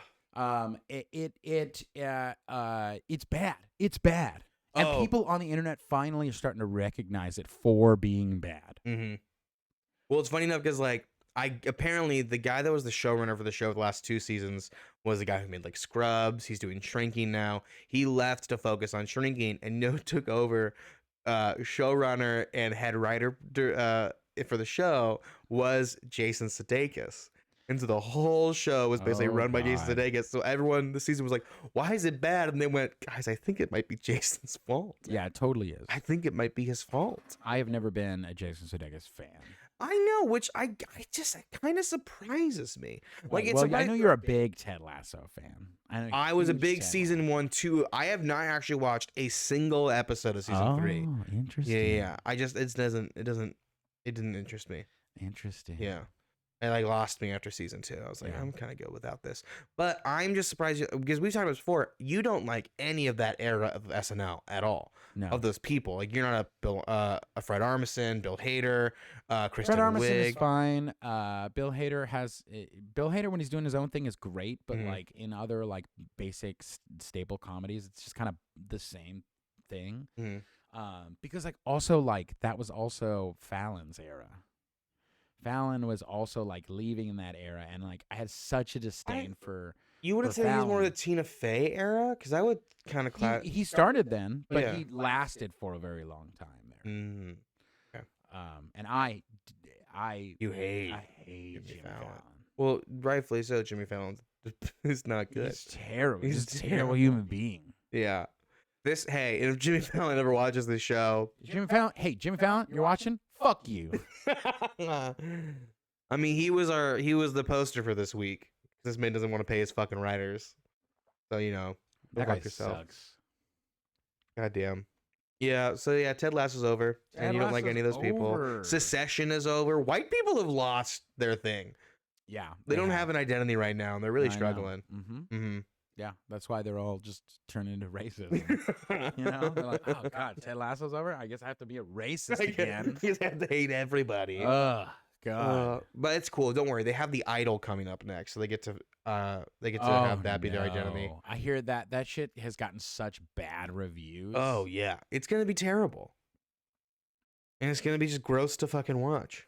It's bad. It's bad. And people on the internet finally are starting to recognize it for being bad. Mm-hmm. Well, it's funny enough because, like, apparently the guy that was the showrunner for the show the last 2 seasons was the guy who made, like, Scrubs. He's doing Shrinking now. He left to focus on Shrinking, and took over showrunner and head writer for the show was Jason Sudeikis. And so the whole show was basically run by Jason Sudeikis. So everyone this season was like, why is it bad? And they went, guys, I think it might be Jason's fault. Yeah, it totally is. I think it might be his fault. I have never been a Jason Sudeikis fan. I know, which it kind of surprises me. Like, I know you're a big Ted Lasso fan. I was a big season 1 too. I have not actually watched a single episode of season 3. Oh, interesting. Yeah. It didn't interest me. Interesting. Yeah. It like lost me after season 2. I was like, I'm kind of good without this. But I'm just surprised because we've talked about this before. You don't like any of that era of SNL at all. No. Of those people. Like, you're not a Fred Armisen, Bill Hader, Kristen Fred Armisen Wiig. is fine. Bill Hader when he's doing his own thing is great, but like in other like basic staple comedies, it's just kind of the same thing. Because like also like that was also Fallon's era. Fallon was also like leaving in that era, and like I had such a disdain for. You would have said he's more of the Tina Fey era, because I would kind of he started then, but he lasted for a very long time there. Okay. And I hate Jimmy Fallon. Well, rightfully so. Jimmy Fallon is not good. He's terrible. He's a terrible human being. Yeah. If Jimmy Fallon ever watches this show, Jimmy Fallon, you're watching? Fuck you. I mean, he was the poster for this week. This man doesn't want to pay his fucking writers, so that guy sucks. Goddamn. Yeah. So yeah, Ted Lasso's over, and you don't like any of those people. Secession is over. White people have lost their thing. Yeah. They don't have an identity right now, and they're really struggling. Yeah, that's why they're all just turning into racists. They're like, oh god, Ted Lasso's over. I guess I have to be a racist again. You just have to hate everybody. Ugh, God. But it's cool. Don't worry. They have The Idol coming up next, so they get to have that be their identity. No. I hear that shit has gotten such bad reviews. Oh yeah, it's gonna be terrible, and it's gonna be just gross to fucking watch.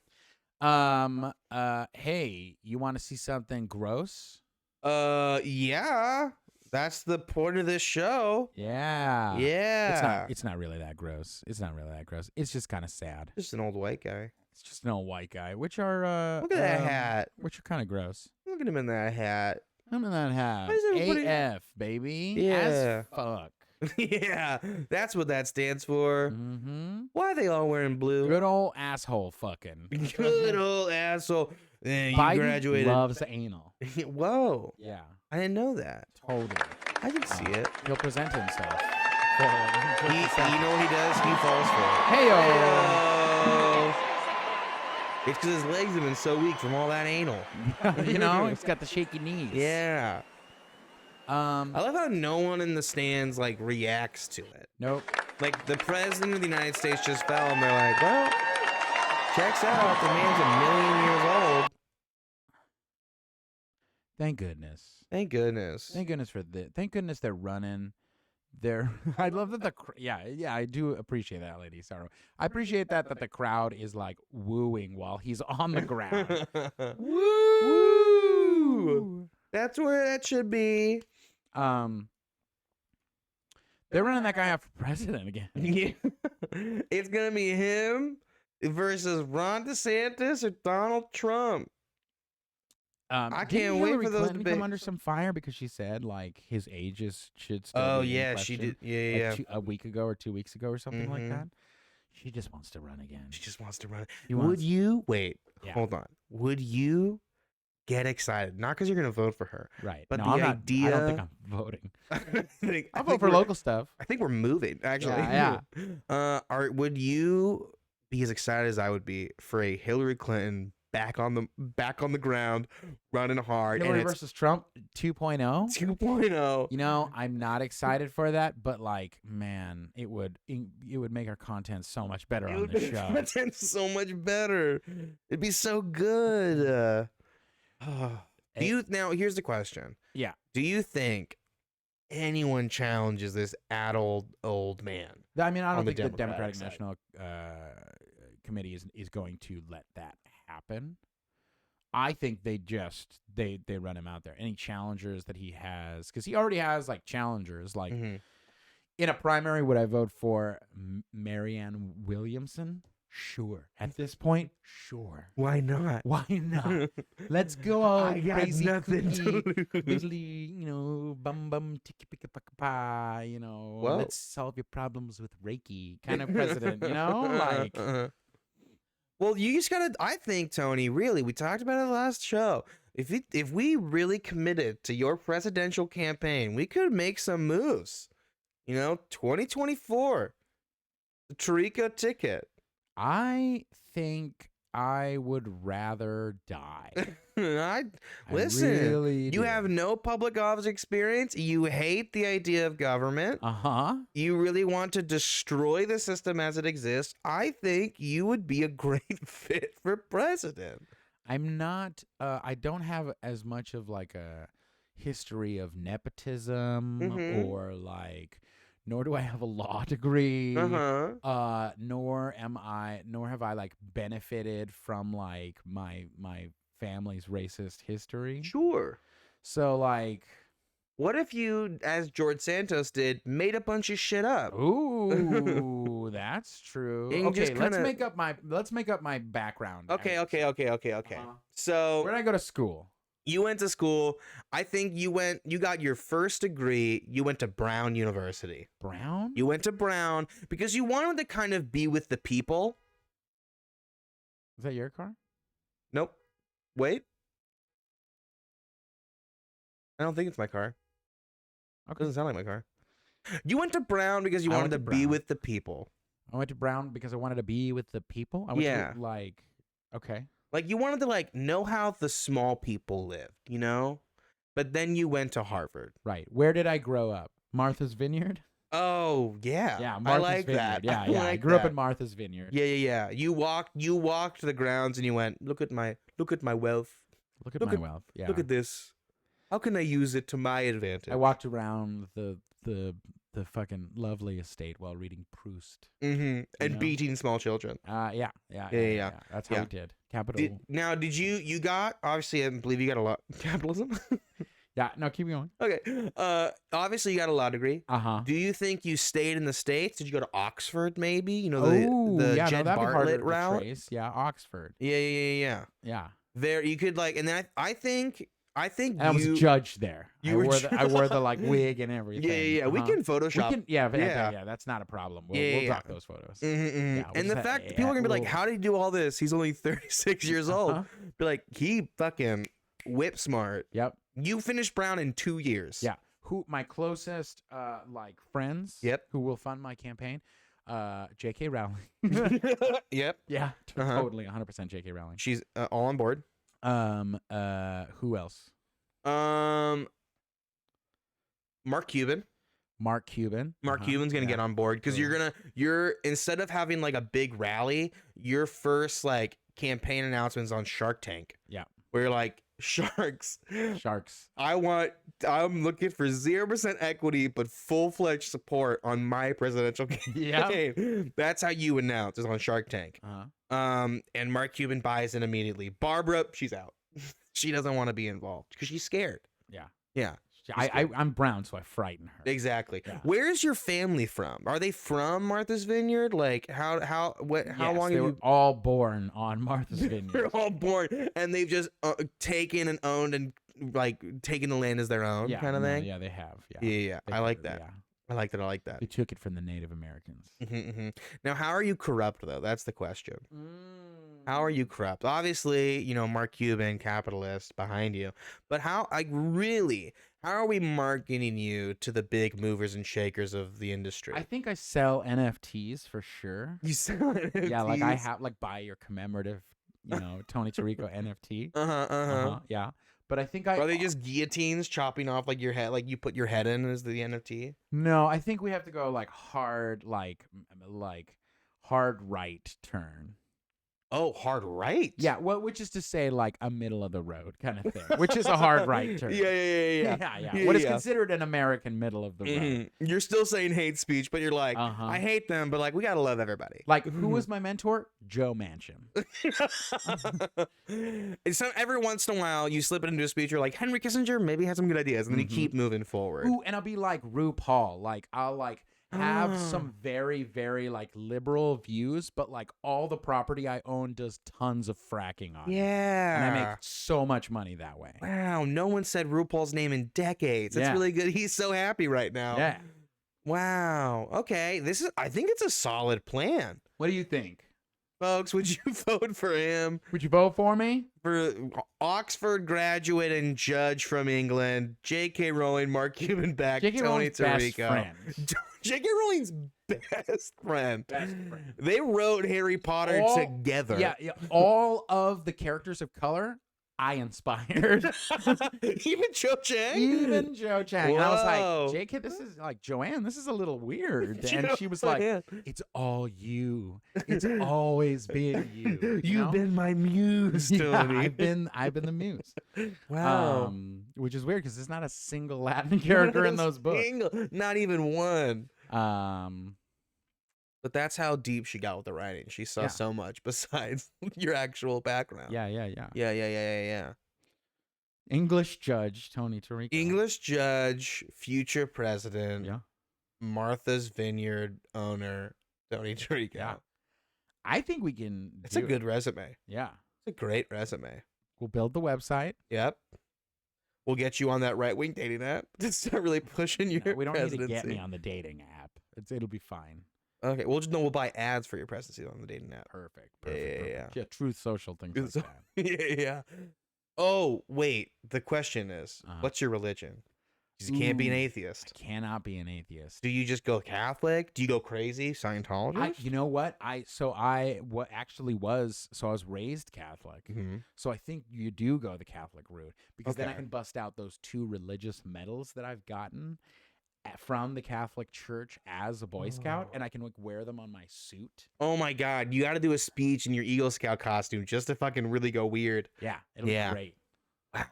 Hey, you want to see something gross? Yeah. That's the point of this show. Yeah. Yeah. It's not really that gross. It's not really that gross. It's just kind of sad. Just an old white guy. It's just an old white guy, which are Look at that hat. Which are kind of gross. Look at him in that hat. I'm in that hat. Why is everybody- AF, baby. Yeah. As fuck. Yeah, that's what that stands for. Mm-hmm. Why are they all wearing blue? Good old asshole fucking. Good old asshole. You Biden graduated. loves anal. Whoa. Yeah. I didn't know that. Totally. I can see it. He'll present himself. You know what he does? He falls for it. Hey-o. Hey-o. It's because his legs have been so weak from all that anal. You know, he's got the shaky knees. Yeah. I love how no one in the stands like reacts to it. Nope. Like the president of the United States just fell, and they're like, "Well, checks out. The man's 1,000,000 years old." Thank goodness. Thank goodness. Thank goodness for the. Thank goodness they're running. I love that yeah, I do appreciate that, lady. Sorry, I appreciate that the crowd is like wooing while he's on the ground. Woo! That's where that should be. They're running that guy out for president again. Yeah. It's gonna be him versus Ron DeSantis or Donald Trump. I can't wait for those Clinton debates. come under some fire because she said like his age should still. Oh be in yeah, she question, did. Yeah, like, yeah. a week ago or 2 weeks ago or something like Mhm. that. She just wants to run again. She just wants to run. You Would want- you wait? Yeah. Hold on. Would you get excited? Not because you're gonna vote for her, Right. but no, the I'm not, idea. I don't think I'm voting. I think- I I'll think vote for we're- local stuff. I think we're moving. Actually, Yeah, Would you be as excited as I would be for a Hillary Clinton back on the ground, running hard, Hillary and it's versus Trump 2.0. 2.0? You know, I'm not excited for that, but like, man, it would make our content so much better It on would the make show. content so much better. It'd be so good. Do you now? Here's the question. Yeah. Do you think anyone challenges this old man? I mean, I on don't the think the Democratic Democratic side? National Committee is going to let that happen. I think they run him out there. Any challengers that he has, because he already has like challengers. Like Mhm. in a primary, would I vote for Marianne Williamson? Sure. At this point, sure. Why not? Why not? Let's go, I got crazy nothing to cookie, lose. wiggly, bum bum tiki pika paka pa, Whoa. let's solve your problems with Reiki kind of president, like Well, you just gotta. I think, Tony. Really, we talked about it last show. If we really committed to your presidential campaign, we could make some moves. 2024, the Tariqa ticket. I think I would rather die. Listen. really You do. have no public office experience. You hate the idea of government. You really want to destroy the system as it exists. I think you would be a great fit for president. I'm not. I don't have as much of like a history of nepotism Mhm. or like. Nor do I have a law degree. Uh-huh. Nor have I like benefited from like my family's racist history. Sure. So like, what if you, as George Santos did, made a bunch of shit up? Ooh, that's true. And Okay, just let's kinda- make up my background. Okay. So Where did I go to school? you went to school. I think you got your first degree. You went to Brown University. Brown? You went to Brown because you wanted to kind of be with the people. Is that your car? Nope. Wait. I don't think it's my car. Okay. Doesn't sound like my car. You went to Brown because you I wanted went to to be Brown. with the people. I went to Brown because I wanted to be with the people. I went Yeah. to like, okay. Like you wanted to know how the small people lived, But then you went to Harvard. Right. Where did I grow up? Martha's Vineyard? Oh yeah, Yeah, I Martha's like Vineyard. that. Yeah, I yeah. I like grew up that. in Martha's Vineyard. Yeah. You walked the grounds and you went, look at my wealth. Look at my wealth. Yeah. Look at this. How can I use it to my advantage? I walked around the fucking lovely estate while reading Proust. And know? beating small children. Yeah. That's how Yeah. we did. Capital. Did you got, obviously I believe you got a law capitalism? Yeah, no, keep going. Okay. Obviously you got a law degree. Uh-huh. Do you think you stayed in the States? Did you go to Oxford maybe? You know, Oh, the yeah, no, Jed that'd be harder Bartlett to route? trace. Yeah, Oxford. Yeah. Yeah. There you could like, and then I think I you was judged there. you I were wore the like wig and everything. Yeah. We can Photoshop. Yeah, that's not a problem. We'll talk those photos. Yeah, we'll And the just fact have- people are gonna be like, we'll- "How did he do all this? He's only 36 years old." Be like, he fucking whip smart. Yep. You finished Brown in 2 years. Yeah. Who my closest like friends? Yep. Who will fund my campaign? J.K. Rowling. Yep. Yeah. Totally 100% J.K. Rowling. She's all on board. Who else? Mark Cuban. Mark Cuban. Mark Cuban's gonna get on board because you're instead of having like a big rally, your first like campaign announcements on Shark Tank. Yeah. Where you're like, sharks. I'm looking for 0% equity, but full-fledged support on my presidential campaign. That's how you announce is on Shark Tank. And Mark Cuban buys in immediately. Barbara, she's out. She doesn't want to be involved because she's scared. Yeah. I'm brown, so I frighten her. Exactly. Yeah. Where is your family from? Are they from Martha's Vineyard? Like how Yes, long they have were you? all born on Martha's They're Vineyard. all born and they've just taken and owned and like taken the land as their own kind of thing. Yeah, they have. Yeah. They I like could, that. yeah. I like that. They took it from the Native Americans. Now, how are you corrupt though? That's the question. How are you corrupt? Obviously, Mark Cuban, capitalist behind you, but how are we marketing you to the big movers and shakers of the industry? I think I sell NFTs for sure. You sell NFTs? Yeah, like I have buy your commemorative, Tony Tirico NFT. Yeah. But I think Are they just guillotines chopping off like your head, like you put your head in as the NFT? No, I think we have to go hard right turn. Oh, hard right? Yeah, well, which is to say a middle of the road kind of thing, which is a hard right turn. Yeah. What is considered an American middle of the road. You're still saying hate speech, but you're like, I hate them, but we gotta love everybody. Who was my mentor? Joe Manchin. Every once in a while, you slip it into a speech. You're like, Henry Kissinger maybe has some good ideas, and then you keep moving forward. Ooh, and I'll be like RuPaul. I'll have some very, very liberal views, but all the property I own does tons of fracking on it. And I make so much money that way. Wow, no one said RuPaul's name in decades. That's really good. He's so happy right now. Yeah. Wow. Okay. I think it's a solid plan. What do you think? Folks, would you vote for him? Would you vote for me? For Oxford graduate and judge from England, J.K. Rowling, Mark Cuban back, J.K. Tony Rowling's best Tirico. friend. J.K. Rowling's best friend. They wrote Harry Potter together. Yeah. All of the characters of color, I inspired. Even Joe Chang? Even Joe Chang. And I was Whoa. like, JK, this is Joanne, this is a little weird. And she was Joanne. like, it's all you. It's always been you. You've been my muse, Tony. Yeah, I've been the muse. Wow. Which is weird because there's not a single Latin character in those books. Not even one. But that's how deep she got with the writing. She saw so much besides your actual background. Yeah. English judge Tony Tirico. English judge, future president. Yeah. Martha's Vineyard owner, Tony Tirico. Yeah. I think we can. It's a good resume. Yeah. It's a great resume. We'll build the website. Yep. We'll get you on that right-wing dating app to start really pushing your We don't presidency. need to get me on the dating app. It'll be fine. Okay, we'll buy ads for your presidency on the dating app. Perfect. Yeah. Truth Social, things like that. Yeah. Oh, wait. The question is, what's your religion? You can't be an atheist. I cannot be an atheist. Do you just go Catholic? Do you go crazy? Scientologist? You know what? I was raised Catholic. So I think you do go the Catholic route because then I can bust out those 2 religious medals that I've gotten. from the Catholic Church as a Boy Scout, and I can like wear them on my suit. Oh my God, you got to do a speech in your Eagle Scout costume just to fucking really go weird. Yeah, it'll be great.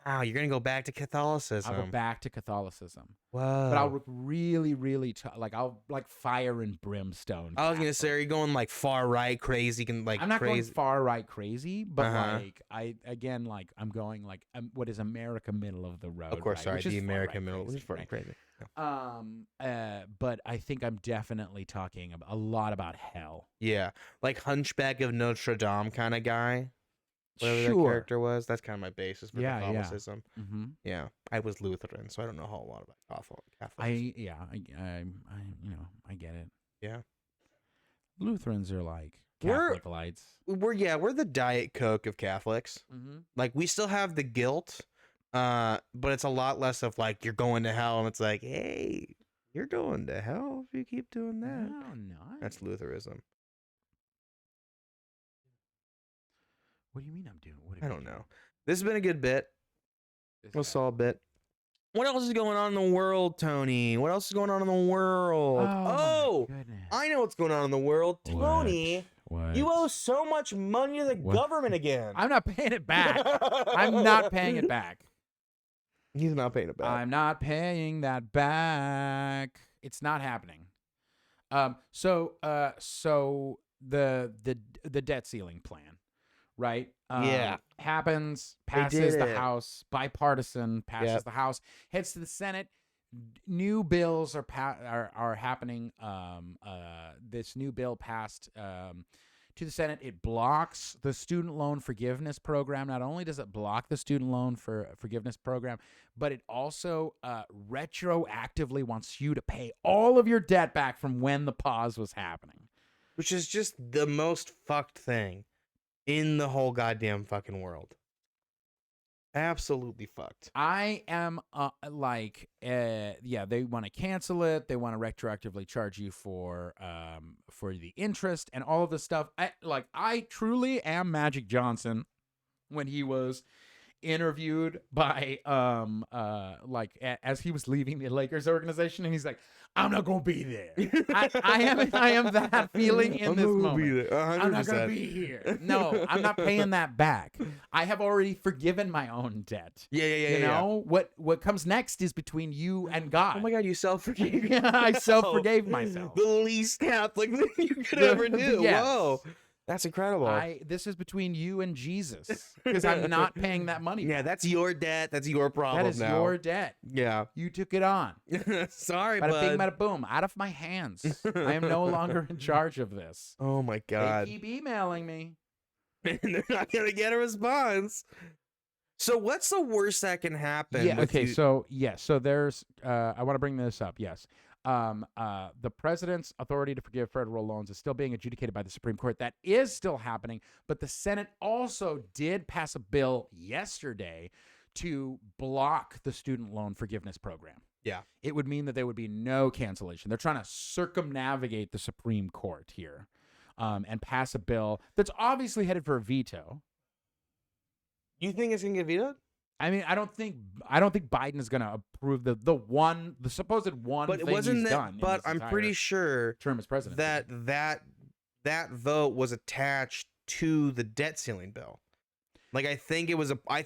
Wow, you're gonna go back to Catholicism. I'll go back to Catholicism. Whoa. But I'll look really, really I'll like fire and brimstone. I was gonna say, are you going like far right crazy? I'm not crazy. going far right crazy, but like I'm going like what is America middle of the road? Of course, right? sorry, Which is the far American right middle, which is far right? crazy. But I think I'm definitely talking a lot about hell. Yeah, like Hunchback of Notre Dame kind of guy. Whatever that Sure. character was, that's kind of my basis for Catholicism. Yeah. Mm-hmm. Yeah, I was Lutheran, so I don't know a whole lot about Catholics. I get it. Yeah, Lutherans are like Catholic lights. We're the Diet Coke of Catholics. Mm-hmm. Like we still have the guilt, but it's a lot less of like you're going to hell, and it's like, hey, you're going to hell if you keep doing that. No. That's Lutheranism. What do you mean I'm doing? I don't know. This has been a good bit. A solid bit. What else is going on in the world, Tony? What else is going on in the world? Oh, I know what's going on in the world. Tony, What? you owe so much money to the government again. I'm not paying it back. I'm not paying it back. He's not paying it back. I'm not paying that back. It's not happening. So the debt ceiling plan, right? Happens, passes the House, bipartisan, passes the House, heads to the Senate. New bills are happening. This new bill passed to the Senate. It blocks the student loan forgiveness program. Not only does it block the student loan forgiveness program, but it also retroactively wants you to pay all of your debt back from when the pause was happening. Which is just the most fucked thing in the whole goddamn fucking world. Absolutely fucked. I am they want to cancel it. They want to retroactively charge you for the interest and all of this stuff. I truly am Magic Johnson when he was interviewed by as he was leaving the Lakers organization, and he's like, I'm not gonna be there. I am that feeling in this moment. I'm not gonna be here. No, I'm not paying that back. I have already forgiven my own debt. You know what comes next is between you and God. Oh my God, you self-forgave. I self-forgave myself. The least Catholic thing you could ever do. Yes. Whoa. That's incredible. This is between you and Jesus, because I'm not paying that money. Yeah, that's your debt. That's your problem. That is now. your debt. Yeah, you took it on. Sorry, bada bud. bing, bada boom, out of my hands. I am no longer in charge of this. Oh my God! They keep emailing me, and they're not gonna get a response. So what's the worst that can happen? Yeah. Okay. So there's. I want to bring this up. Yes. The president's authority to forgive federal loans is still being adjudicated by the Supreme Court. That is still happening, but the Senate also did pass a bill yesterday to block the student loan forgiveness program. Yeah. It would mean that there would be no cancellation. They're trying to circumnavigate the Supreme Court here, and pass a bill that's obviously headed for a veto. You think it's gonna get vetoed? I mean, I don't think Biden is going to approve the supposed one but thing it wasn't he's that, done. But I'm pretty sure term as president that vote was attached to the debt ceiling bill. Like I think it was I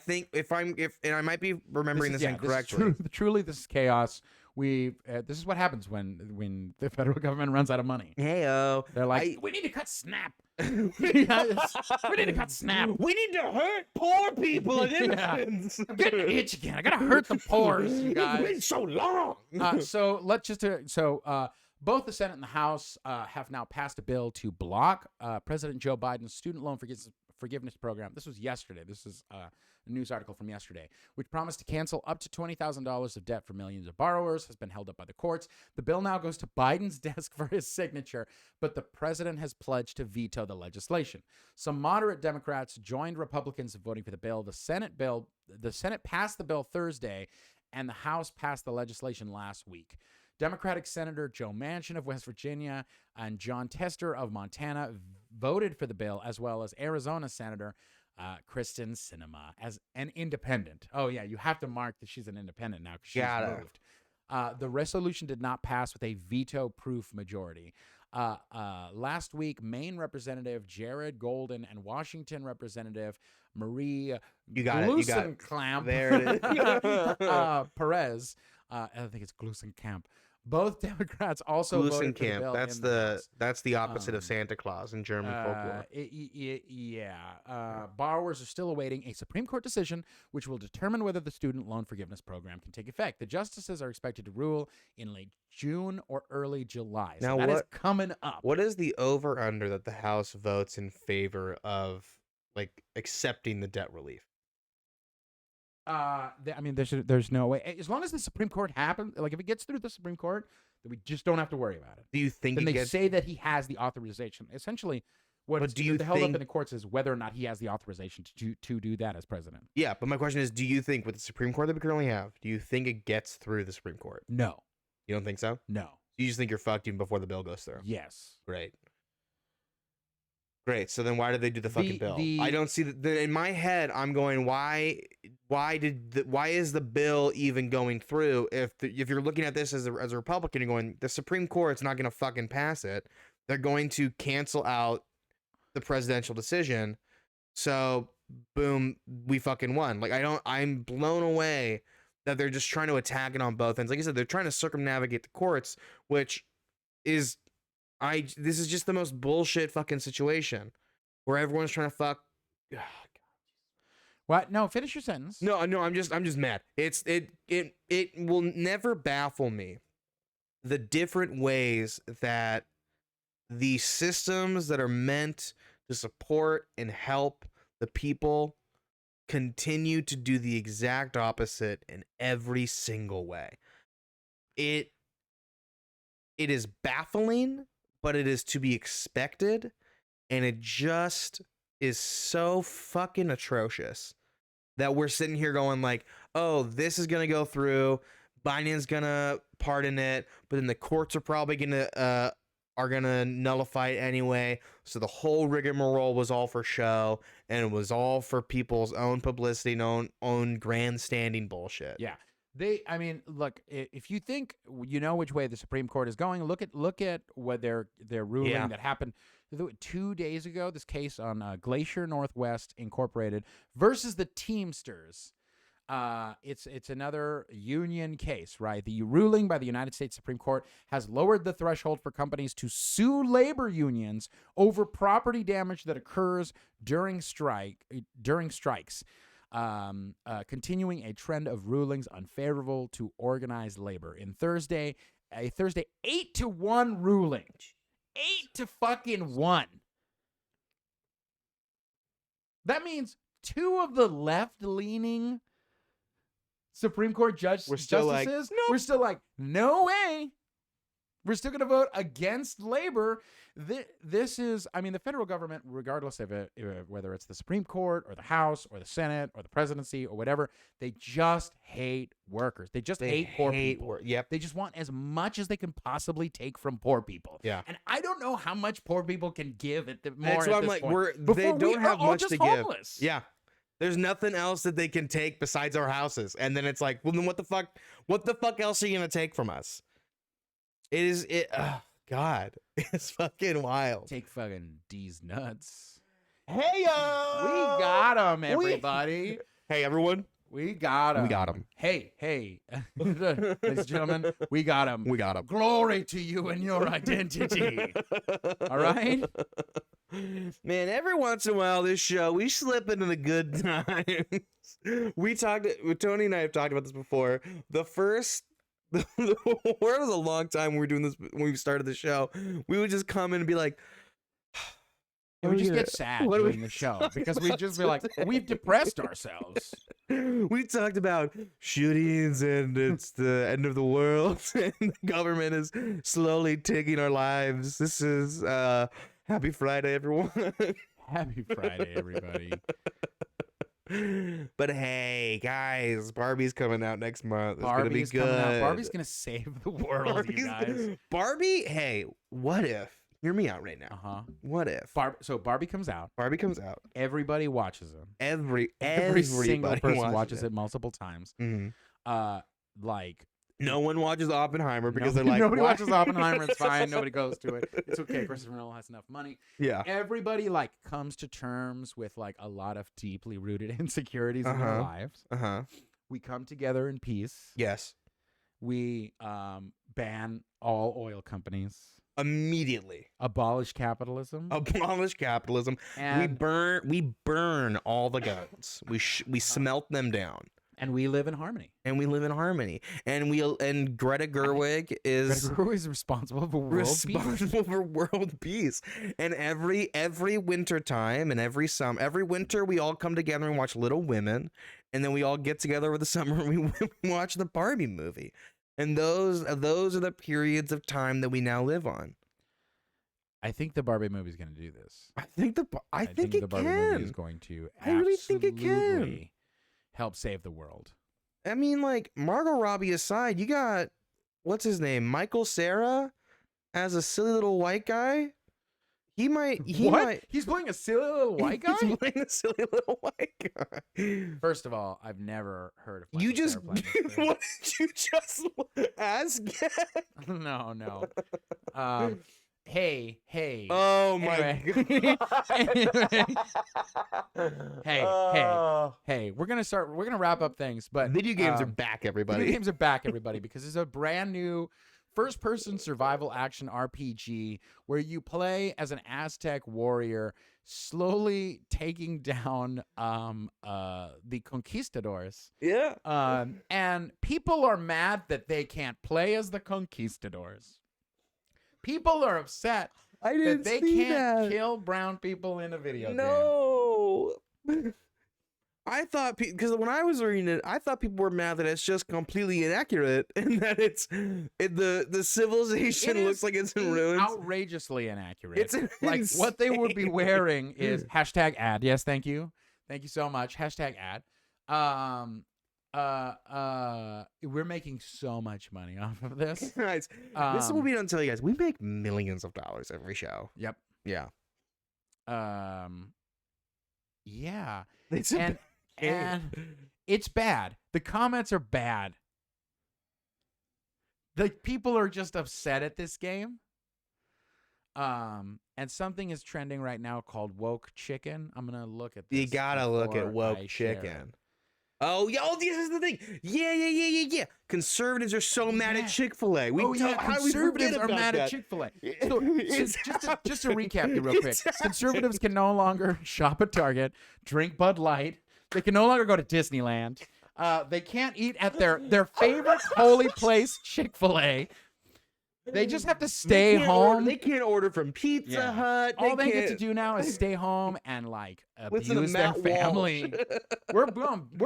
might be remembering this incorrectly. Truly, this is chaos. This is what happens when the federal government runs out of money. Heyo. They're like, we need to cut SNAP. We need to cut SNAP. We need to hurt poor people and innocents. I'm getting an itch again. I gotta hurt the poor, you guys. It's been so long. So let's just both the Senate and the House have now passed a bill to block President Joe Biden's student loan forgiveness program. This was yesterday. This is a news article from yesterday, which promised to cancel up to $20,000 of debt for millions of borrowers, has been held up by the courts. The bill now goes to Biden's desk for his signature, but the president has pledged to veto the legislation. Some moderate Democrats joined Republicans in voting for the bill. The Senate passed the bill Thursday, and the House passed the legislation last week. Democratic Senator Joe Manchin of West Virginia and John Tester of Montana voted for the bill, as well as Arizona Senator Kristen Sinema as an independent. Oh, yeah, you have to mark that she's an independent now because she's moved. The resolution did not pass with a veto-proof majority. Last week, Maine Representative Jared Golden and Washington Representative Marie Gluesenkamp There it is. Perez, I think it's Gluesenkamp. Both Democrats also voted for the bill. That's the opposite of Santa Claus in German folklore. Borrowers are still awaiting a Supreme Court decision which will determine whether the student loan forgiveness program can take effect. The justices are expected to rule in late June or early July. So that is coming up. What is the over-under that the House votes in favor of accepting the debt relief? There's no way. As long as the Supreme Court happens, if it gets through the Supreme Court, then we just don't have to worry about it. Do you think then they say that he has the authorization? Essentially, what the held up in the courts is whether or not he has the authorization to do that as president. Yeah, but my question is, do you think with the Supreme Court that we currently have, do you think it gets through the Supreme Court? No. You don't think so? No. You just think you're fucked even before the bill goes through? Yes. Great. So then why did they do the fucking bill? I don't see in my head, I'm going, why is the bill even going through? If you're looking at this as a Republican, you're going, the Supreme Court's not going to fucking pass it. They're going to cancel out the presidential decision. So boom, we fucking won. I'm blown away that they're just trying to attack it on both ends. Like I said, they're trying to circumnavigate the courts, which is this is just the most bullshit fucking situation where everyone's trying to fuck. What? No, finish your sentence. No, I'm just mad. It will never baffle me the different ways that the systems that are meant to support and help the people continue to do the exact opposite in every single way. It is baffling, but it is to be expected, and it just is so fucking atrocious that we're sitting here going oh, this is gonna go through, Biden's gonna pardon it, but then the courts are probably gonna nullify it anyway. So the whole rigmarole was all for show, and it was all for people's own publicity, own grandstanding bullshit. Yeah. Look, if you think you know which way the Supreme Court is going, look at what their ruling that happened 2 days ago. This case on Glacier Northwest Incorporated versus the Teamsters. It's another union case, right? The ruling by the United States Supreme Court has lowered the threshold for companies to sue labor unions over property damage that occurs during strikes. Continuing a trend of rulings unfavorable to organized labor. A Thursday 8-1 ruling. 8-1. That means two of the left-leaning Supreme Court justices, we're still like, no way. We're still going to vote against labor. This is, the federal government, regardless of it, whether it's the Supreme Court or the House or the Senate or the presidency or whatever, they just hate workers. They just hate poor people. Yep. They just want as much as they can possibly take from poor people. Yeah. And I don't know how much poor people can give at the more. That's why I'm like, they don't have much to homeless. give. Yeah. There's nothing else that they can take besides our houses. And then it's like, well, then what the fuck else are you going to take from us? God, it's fucking wild. Take fucking D's nuts. Hey, we got him, everybody. Hey, everyone. We got him. We got him. Hey. Ladies and gentlemen, we got him. We got him. Glory to you and your identity. All right? Man, every once in a while, this show, we slip into the good times. Tony and I have talked about this before. Where was a long time we were doing this when we started the show. We would just come in and be like, we just get sad during the show because we'd just be like, we've depressed ourselves. We talked about shootings and it's the end of the world and the government is slowly taking our lives. This is happy Friday, everyone. Happy Friday, everybody. But hey, guys, Barbie's coming out next month. It's gonna be good. Barbie's gonna save the world, you guys. Barbie, hey, what if? Hear me out right now. Uh-huh. What if? So Barbie comes out. Everybody watches them. Every single person watches it multiple times. Mm-hmm. No one watches Oppenheimer because they're like, nobody "Why?" watches Oppenheimer. It's fine. Nobody goes to it. It's okay. Christopher Nolan has enough money. Yeah. Everybody like comes to terms with like a lot of deeply rooted insecurities in their lives. We come together in peace. Yes. We ban all oil companies Immediately. abolish capitalism. Abolish capitalism. And- we burn all the guns. We smelt them down. And we live in harmony. And Greta Gerwig is Greta Gerwig is responsible for world peace. for world peace. And every winter time and every winter we all come together and watch Little Women, and then we all get together over the summer and we watch the Barbie movie. And those are the periods of time that we now live on. I think the Barbie movie is going to do this. I think the Barbie movie is going to I really think it can. absolutely help save the world. I mean, like, Margot Robbie aside, you got, what's his name, Michael Cera as a silly little white guy. He's playing a silly little white guy? He's playing a silly little white guy. First of all, I've never heard of Michael You just, Cera playing this thing. what did you just ask? No. Hey. Oh my Anyway. God. Hey. We're gonna wrap up things, but Video games are back, everybody. Video games are back, everybody, because it's a brand new first-person survival action RPG where you play as an Aztec warrior, slowly taking down the conquistadors. Yeah. And people are mad that they can't play as the conquistadors. People are upset that they can't kill brown people in a video game. No. I thought, because when I was reading it, I thought people were mad that it's just completely inaccurate and that the civilization looks like it's in ruins. Outrageously inaccurate. It's like insane. what they would be wearing is #ad. Yes, thank you so much. #ad. We're making so much money off of this. Guys, this is what we don't tell you guys. We make millions of dollars every show. Yep. Yeah. Yeah. It's and it's bad. The comments are bad. The people are just upset at this game. And something is trending right now called woke chicken. I'm gonna look at this. You gotta look at before woke I share it. chicken. Oh, yeah. Oh, this is the thing. Yeah. Conservatives are so mad at Chick-fil-A. Conservatives are mad at Chick-fil-A. So just to recap you real quick. Conservatives can no longer shop at Target, drink Bud Light. They can no longer go to Disneyland. They can't eat at their favorite holy place, Chick-fil-A. They just have to stay home. They can't order from Pizza Hut. All they get to do now is stay home and like Listen to abuse their Matt family. We're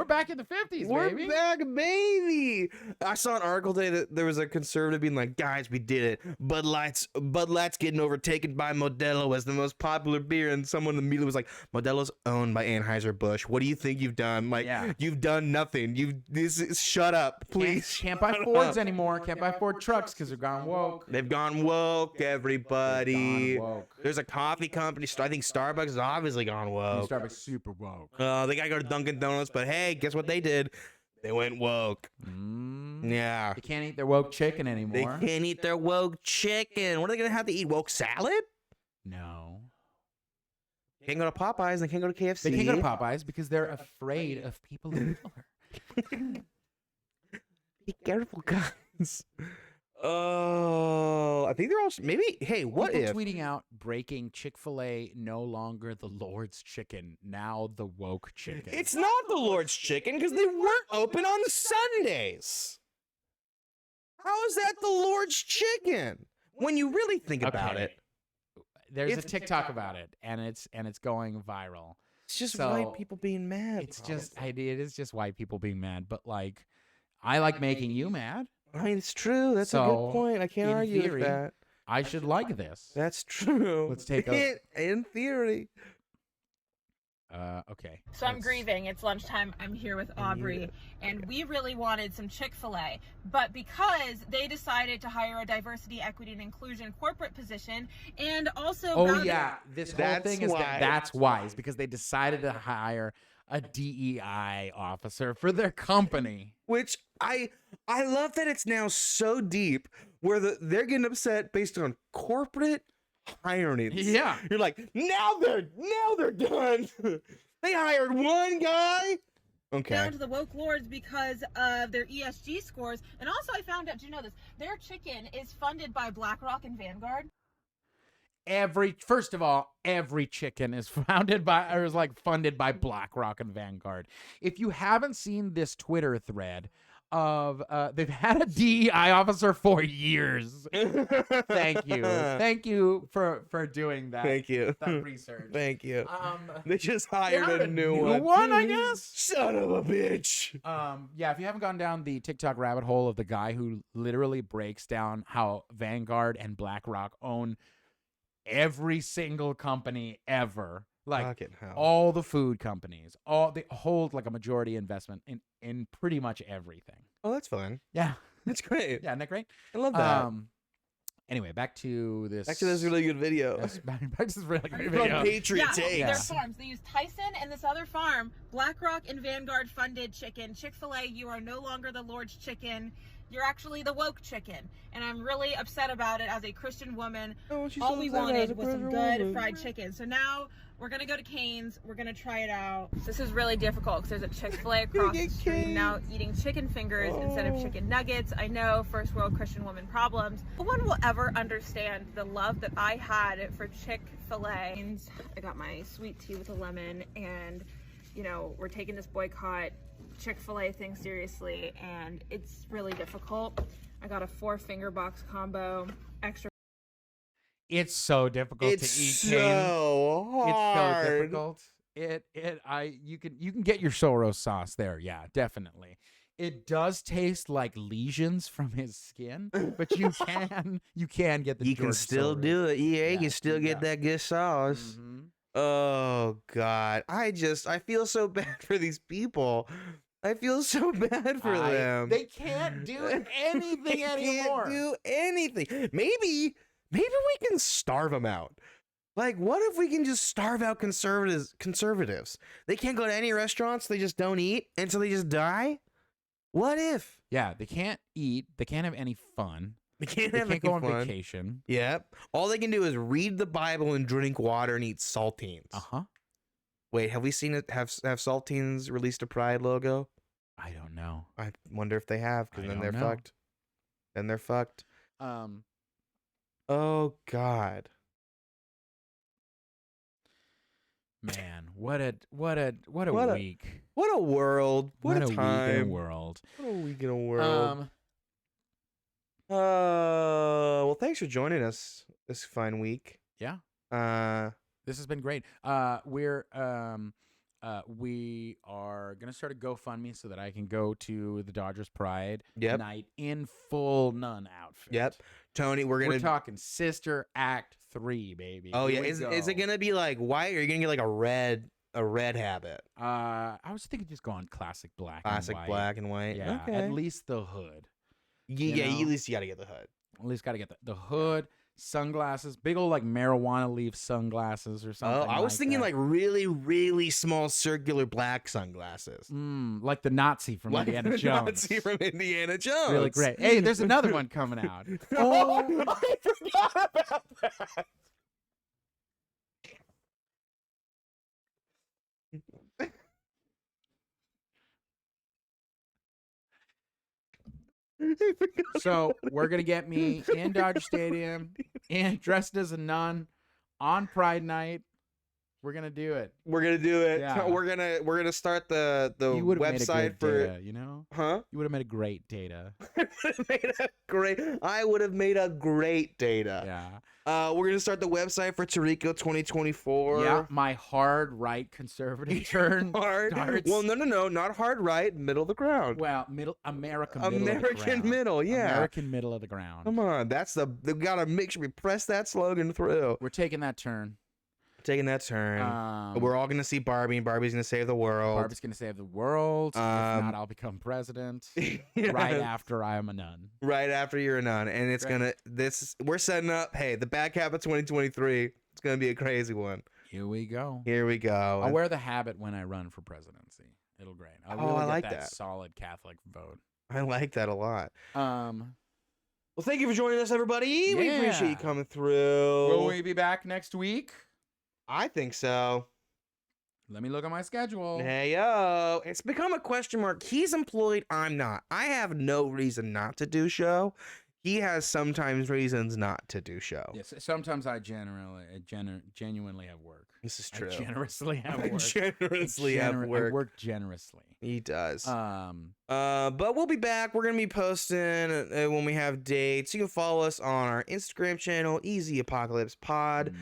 back in the 50s, We're baby. back, baby. I saw an article today that there was a conservative being like, guys, we did it. Bud Light's getting overtaken by Modelo as the most popular beer. And someone immediately was like, Modelo's owned by Anheuser-Busch. What do you think you've done? Like, you've done nothing. Shut up, please. Can't buy Fords anymore. Can't buy Ford trucks because they're gone woke. They've gone woke, everybody. They've gone woke. There's a coffee company. I think Starbucks has obviously gone woke. Starbucks super woke. They gotta go to Dunkin' Donuts, but hey, guess what they did? They went woke. Yeah. They can't eat their woke chicken anymore. They can't eat their woke chicken. What are they gonna have to eat? Woke salad? No. Can't go to Popeyes. They can't go to KFC. They can't go to Popeyes because they're afraid of people of color. Be careful, guys. Oh, I think they're all maybe. Hey, what People if tweeting out breaking Chick-fil-A no longer the Lord's chicken, now the woke chicken? It's not the Lord's chicken because they weren't open on Sundays. How is that the Lord's chicken? When you really think about it, there's a TikTok about it, and it's going viral. It's just white people being mad. It is just white people being mad. But like, I like making you mad. I mean, it's true. That's a good point. I can't argue with that. I should like this. That's true. Let's take a. In theory. Okay. So I'm grieving. It's lunchtime. I'm here with Aubrey, and we really wanted some Chick-fil-A, but because they decided to hire a diversity, equity, and inclusion corporate position, and also this whole thing is that's why is because they decided to hire a DEI officer for their company. Which I love that it's now so deep where they're getting upset based on corporate hirings. Yeah. You're like, now they're done. They hired one guy. Okay. Down to the woke lords because of their ESG scores. And also I found out, do you know this? Their chicken is funded by BlackRock and Vanguard. First of all, every chicken is funded by BlackRock and Vanguard. If you haven't seen this Twitter thread of they've had a DEI officer for years. Thank you for doing that. Thank you. That research. Thank you. They just hired a new one, I guess. Son of a bitch. Yeah, if you haven't gone down the TikTok rabbit hole of the guy who literally breaks down how Vanguard and BlackRock own every single company ever, like all the food companies, they hold like a majority investment in pretty much everything. Oh, that's fun. Yeah, that's great. Yeah, isn't that great? I love that. Anyway, back to this really good video. Back to this really great video. Patriot Takes. Their farms. They use Tyson and this other farm. BlackRock and Vanguard funded chicken. Chick-fil-A, you are no longer the Lord's chicken. You're actually the woke chicken. And I'm really upset about it as a Christian woman. All we wanted was some good fried chicken. So now we're going to go to Cane's. We're going to try it out. This is really difficult because there's a Chick-fil-A across the street now eating chicken fingers instead of chicken nuggets. I know, first world Christian woman problems. No one will ever understand the love that I had for Chick-fil-A. I got my sweet tea with a lemon and, you know, we're taking this boycott Chick-fil-A thing seriously, and it's really difficult. I got a 4-finger box combo, extra. It's so difficult to eat. So hard. It's so difficult. You can get your Soros sauce there. Yeah, definitely. It does taste like lesions from his skin, but you can get the. You can still do it. Yeah, you can still get that good sauce. Mm-hmm. Oh God, I feel so bad for these people. I feel so bad for them. They can't do anything anymore. Can't do anything. Maybe we can starve them out. Like, what if we can just starve out conservatives? They can't go to any restaurants. They just don't eat until they just die. What if? Yeah, they can't eat. They can't have any fun. They can't go on vacation. Yep. All they can do is read the Bible and drink water and eat saltines. Uh-huh. Wait, have we seen it? Have saltines released a Pride logo? I don't know. I wonder if they have, because then they're fucked. Then they're fucked. Oh God. Man, what a week. What a world. What a time. Week in a world. What a week in a world. Well, thanks for joining us this fine week. Yeah. This has been great. We are gonna start a GoFundMe so that I can go to the Dodgers Pride night in full nun outfit. Yep. Tony, we're talking Sister Act 3, baby. Oh yeah. Is it gonna be like white, or are you gonna get like a red habit? I was thinking just go on classic black. Classic black and white. Yeah. Okay. At least the hood. Yeah. At least you gotta get the hood. At least gotta get the hood. Sunglasses, big old like marijuana leaf sunglasses or something. Oh, I was thinking like really, really small circular black sunglasses. Like the Nazi from Indiana Jones. Nazi from Indiana Jones. Really great. Hey, there's another one coming out. Oh, I forgot about that. So we're gonna get me in Dodger Stadium and dressed as a nun on Pride Night. We're gonna do it. We're gonna do it. Yeah. We're gonna start the website for data, you know? Huh? You would have made a great data. I would have made a great data. Yeah. We're gonna start the website for Tarico 2024. Yeah. My hard right conservative turn. Hard. Well, no, not hard right. Middle of the ground. Well, American middle. Yeah. American middle of the ground. Come on, we gotta make sure we press that slogan through. We're taking that turn. We're all gonna see Barbie, and Barbie's gonna save the world. Barbie's gonna save the world. If not, I'll become president. Right after I am a nun. Right after you're a nun, and it's we're setting up. Hey, the back half of 2023. It's gonna be a crazy one. Here we go. Here we go. I'll wear the habit when I run for presidency. It'll great. I'll really I get like that that. solid Catholic vote. I like that a lot. Well, thank you for joining us, everybody. We appreciate you coming through. Will we be back next week? I think so. Let me look at my schedule. Hey, yo. It's become a question mark. He's employed. I'm not. I have no reason not to do show. He has sometimes reasons not to do show. Yes, sometimes I genuinely have work. This is true. I generously have I work. generously have work. I work generously. He does. But we'll be back. We're gonna be posting when we have dates. You can follow us on our Instagram channel, Easy Apocalypse Pod.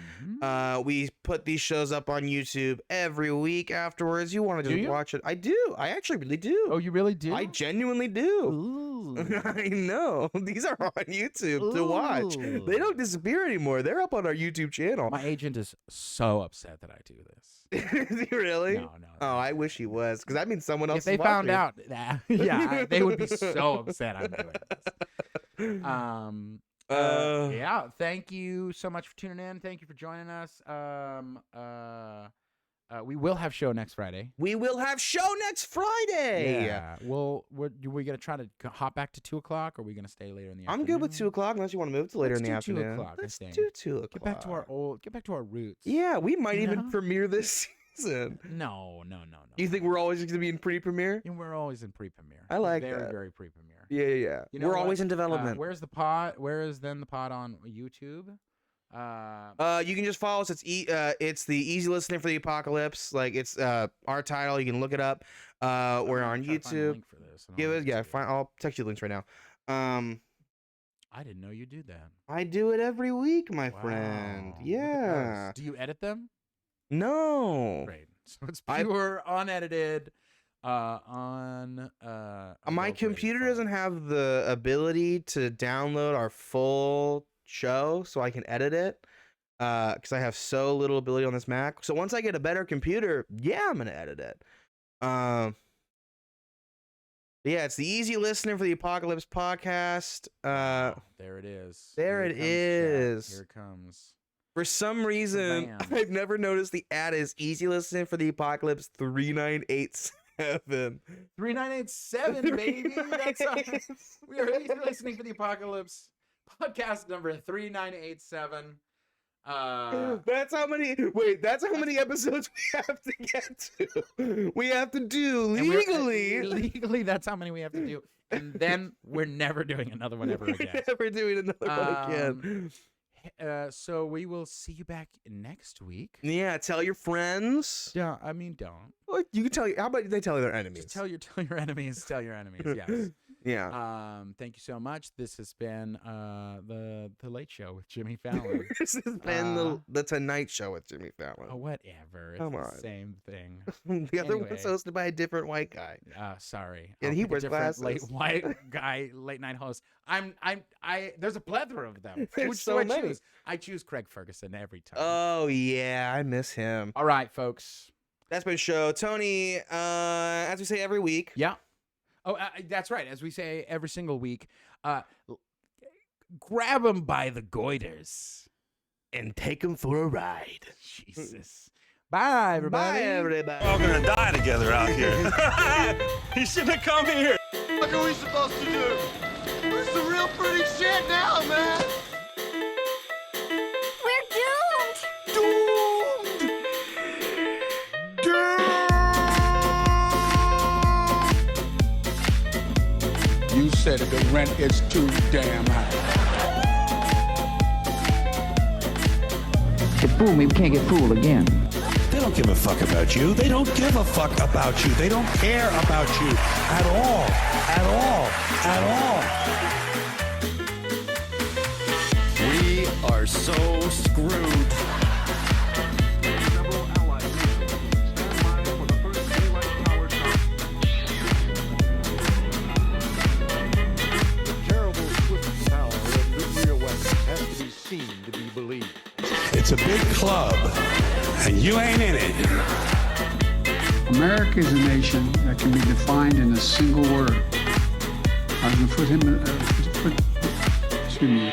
We put these shows up on YouTube every week afterwards. You want to just watch it? I do. I actually really do. Oh, you really do? I genuinely do. I know. These are on YouTube to watch. They don't disappear anymore. They're up on our YouTube channel. My agent is so upset that I do this. Is he really? No. Oh, I wish he was, because that means someone else. If they found out, yeah, they would be so upset I'm doing this. Yeah, thank you so much for tuning in. Thank you for joining us. We will have show next Friday. We will have show next Friday. Yeah. We're gonna try to hop back to 2 o'clock, or are we gonna stay later in the afternoon? I'm good with 2 o'clock unless you want to move to later in the Let's do afternoon. 2 o'clock. Let's do 2 o'clock. Get back to our roots. Yeah, we might even premiere this season. No. You think we're always going to be in pre-premiere? And we're always in pre-premiere. I like very, that. Very pre-premiere. Yeah. You know we're what? always in development. Where's the pod? Where is then the pod on YouTube? You can just follow us. It's the Easy Listening for the Apocalypse. Like, it's our title. You can look it up. We're on YouTube. I'll text you the links right now. I didn't know you do that. I do it every week, my friend. Yeah. Do you edit them? No. Great. So it's pure unedited. My computer doesn't have the ability to download our full show, so I can edit it. Because I have so little ability on this Mac. So once I get a better computer, I'm gonna edit it. Yeah, it's the Easy Listener for the Apocalypse podcast. There it is. There it is. Here it comes. For some reason, I've never noticed the ad is Easy Listening for the Apocalypse 3987. 3987, baby. We are Easy Listening for the Apocalypse podcast number 3987. That's how many episodes we have to get to. We have to do legally. That's how many we have to do. And then we're never doing another one ever again. Never doing another one again. So we will see you back next week. Yeah, tell your friends. Yeah, I mean, don't. Well, you can tell. How about they tell their enemies? Just tell your enemies. Tell your enemies. Yes. Yeah. Thank you so much. This has been the Late Show with Jimmy Fallon. This has been the Tonight Show with Jimmy Fallon. Oh, whatever. Come it's on. The same thing. The other one's hosted by a different white guy. Sorry. And he wears glasses. White guy, late night host. There's a plethora of them. Which so do I many. choose? I choose Craig Ferguson every time. Oh yeah, I miss him. All right, folks. That's been show. Tony, as we say every week. Yeah. Oh, that's right. As we say every single week, grab them by the goiters and take them for a ride. Jesus. Bye, everybody. Bye, everybody. We're all gonna die together out here. You shouldn't have come here. What are we supposed to do? This is some real pretty shit now, man. We're doomed. You said the rent is too damn high. You fool me, we can't get fooled again. They don't give a fuck about you. They don't give a fuck about you. They don't care about you at all. At all. At all. We are so screwed. Several allied nations stand by for the first daylight power shot. The terrible swift power of nuclear weapons has to be seen to be believed. It's a big club, and you ain't in it. America is a nation that can be defined in a single word. I was going to put him. Excuse me.